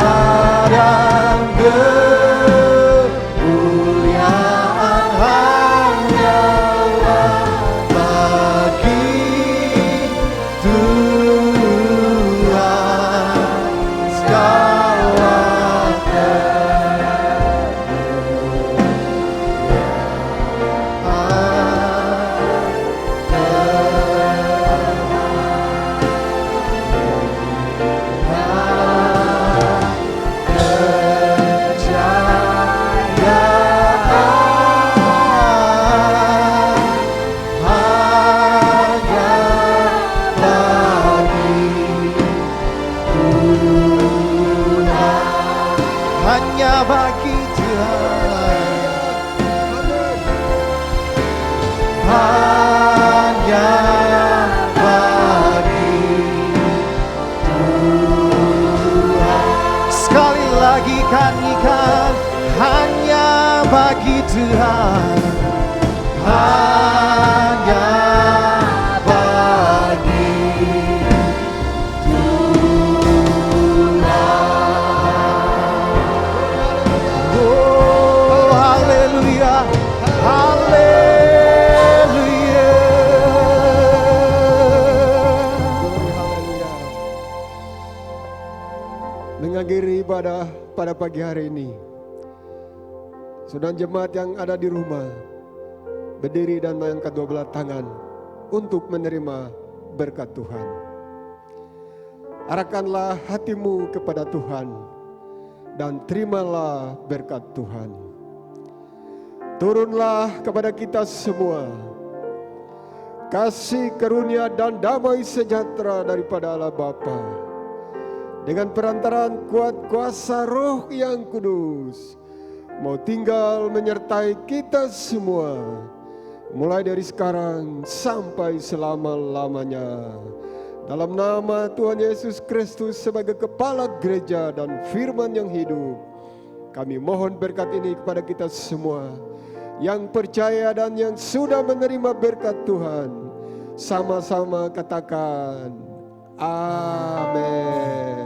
dan kemuliaan hanyalah bagi Tuhan. Segala hanya bagi Tuhan, hanya bagi Tuhan. Sekali lagi nyanyikan, hanya bagi Tuhan, hanya bagi mengakhiri ibadah pada pagi hari ini. Saudara jemaat yang ada di rumah, berdiri dan mengangkat dua belah tangan untuk menerima berkat Tuhan. Arahkanlah hatimu kepada Tuhan dan terimalah berkat Tuhan. Turunlah kepada kita semua kasih karunia dan damai sejahtera daripada Allah Bapa, dengan perantaraan kuat kuasa Roh yang Kudus, mau tinggal menyertai kita semua, mulai dari sekarang sampai selama-lamanya. Dalam nama Tuhan Yesus Kristus sebagai Kepala Gereja dan Firman yang hidup, kami mohon berkat ini kepada kita semua yang percaya dan yang sudah menerima berkat Tuhan. Sama-sama katakan, amin.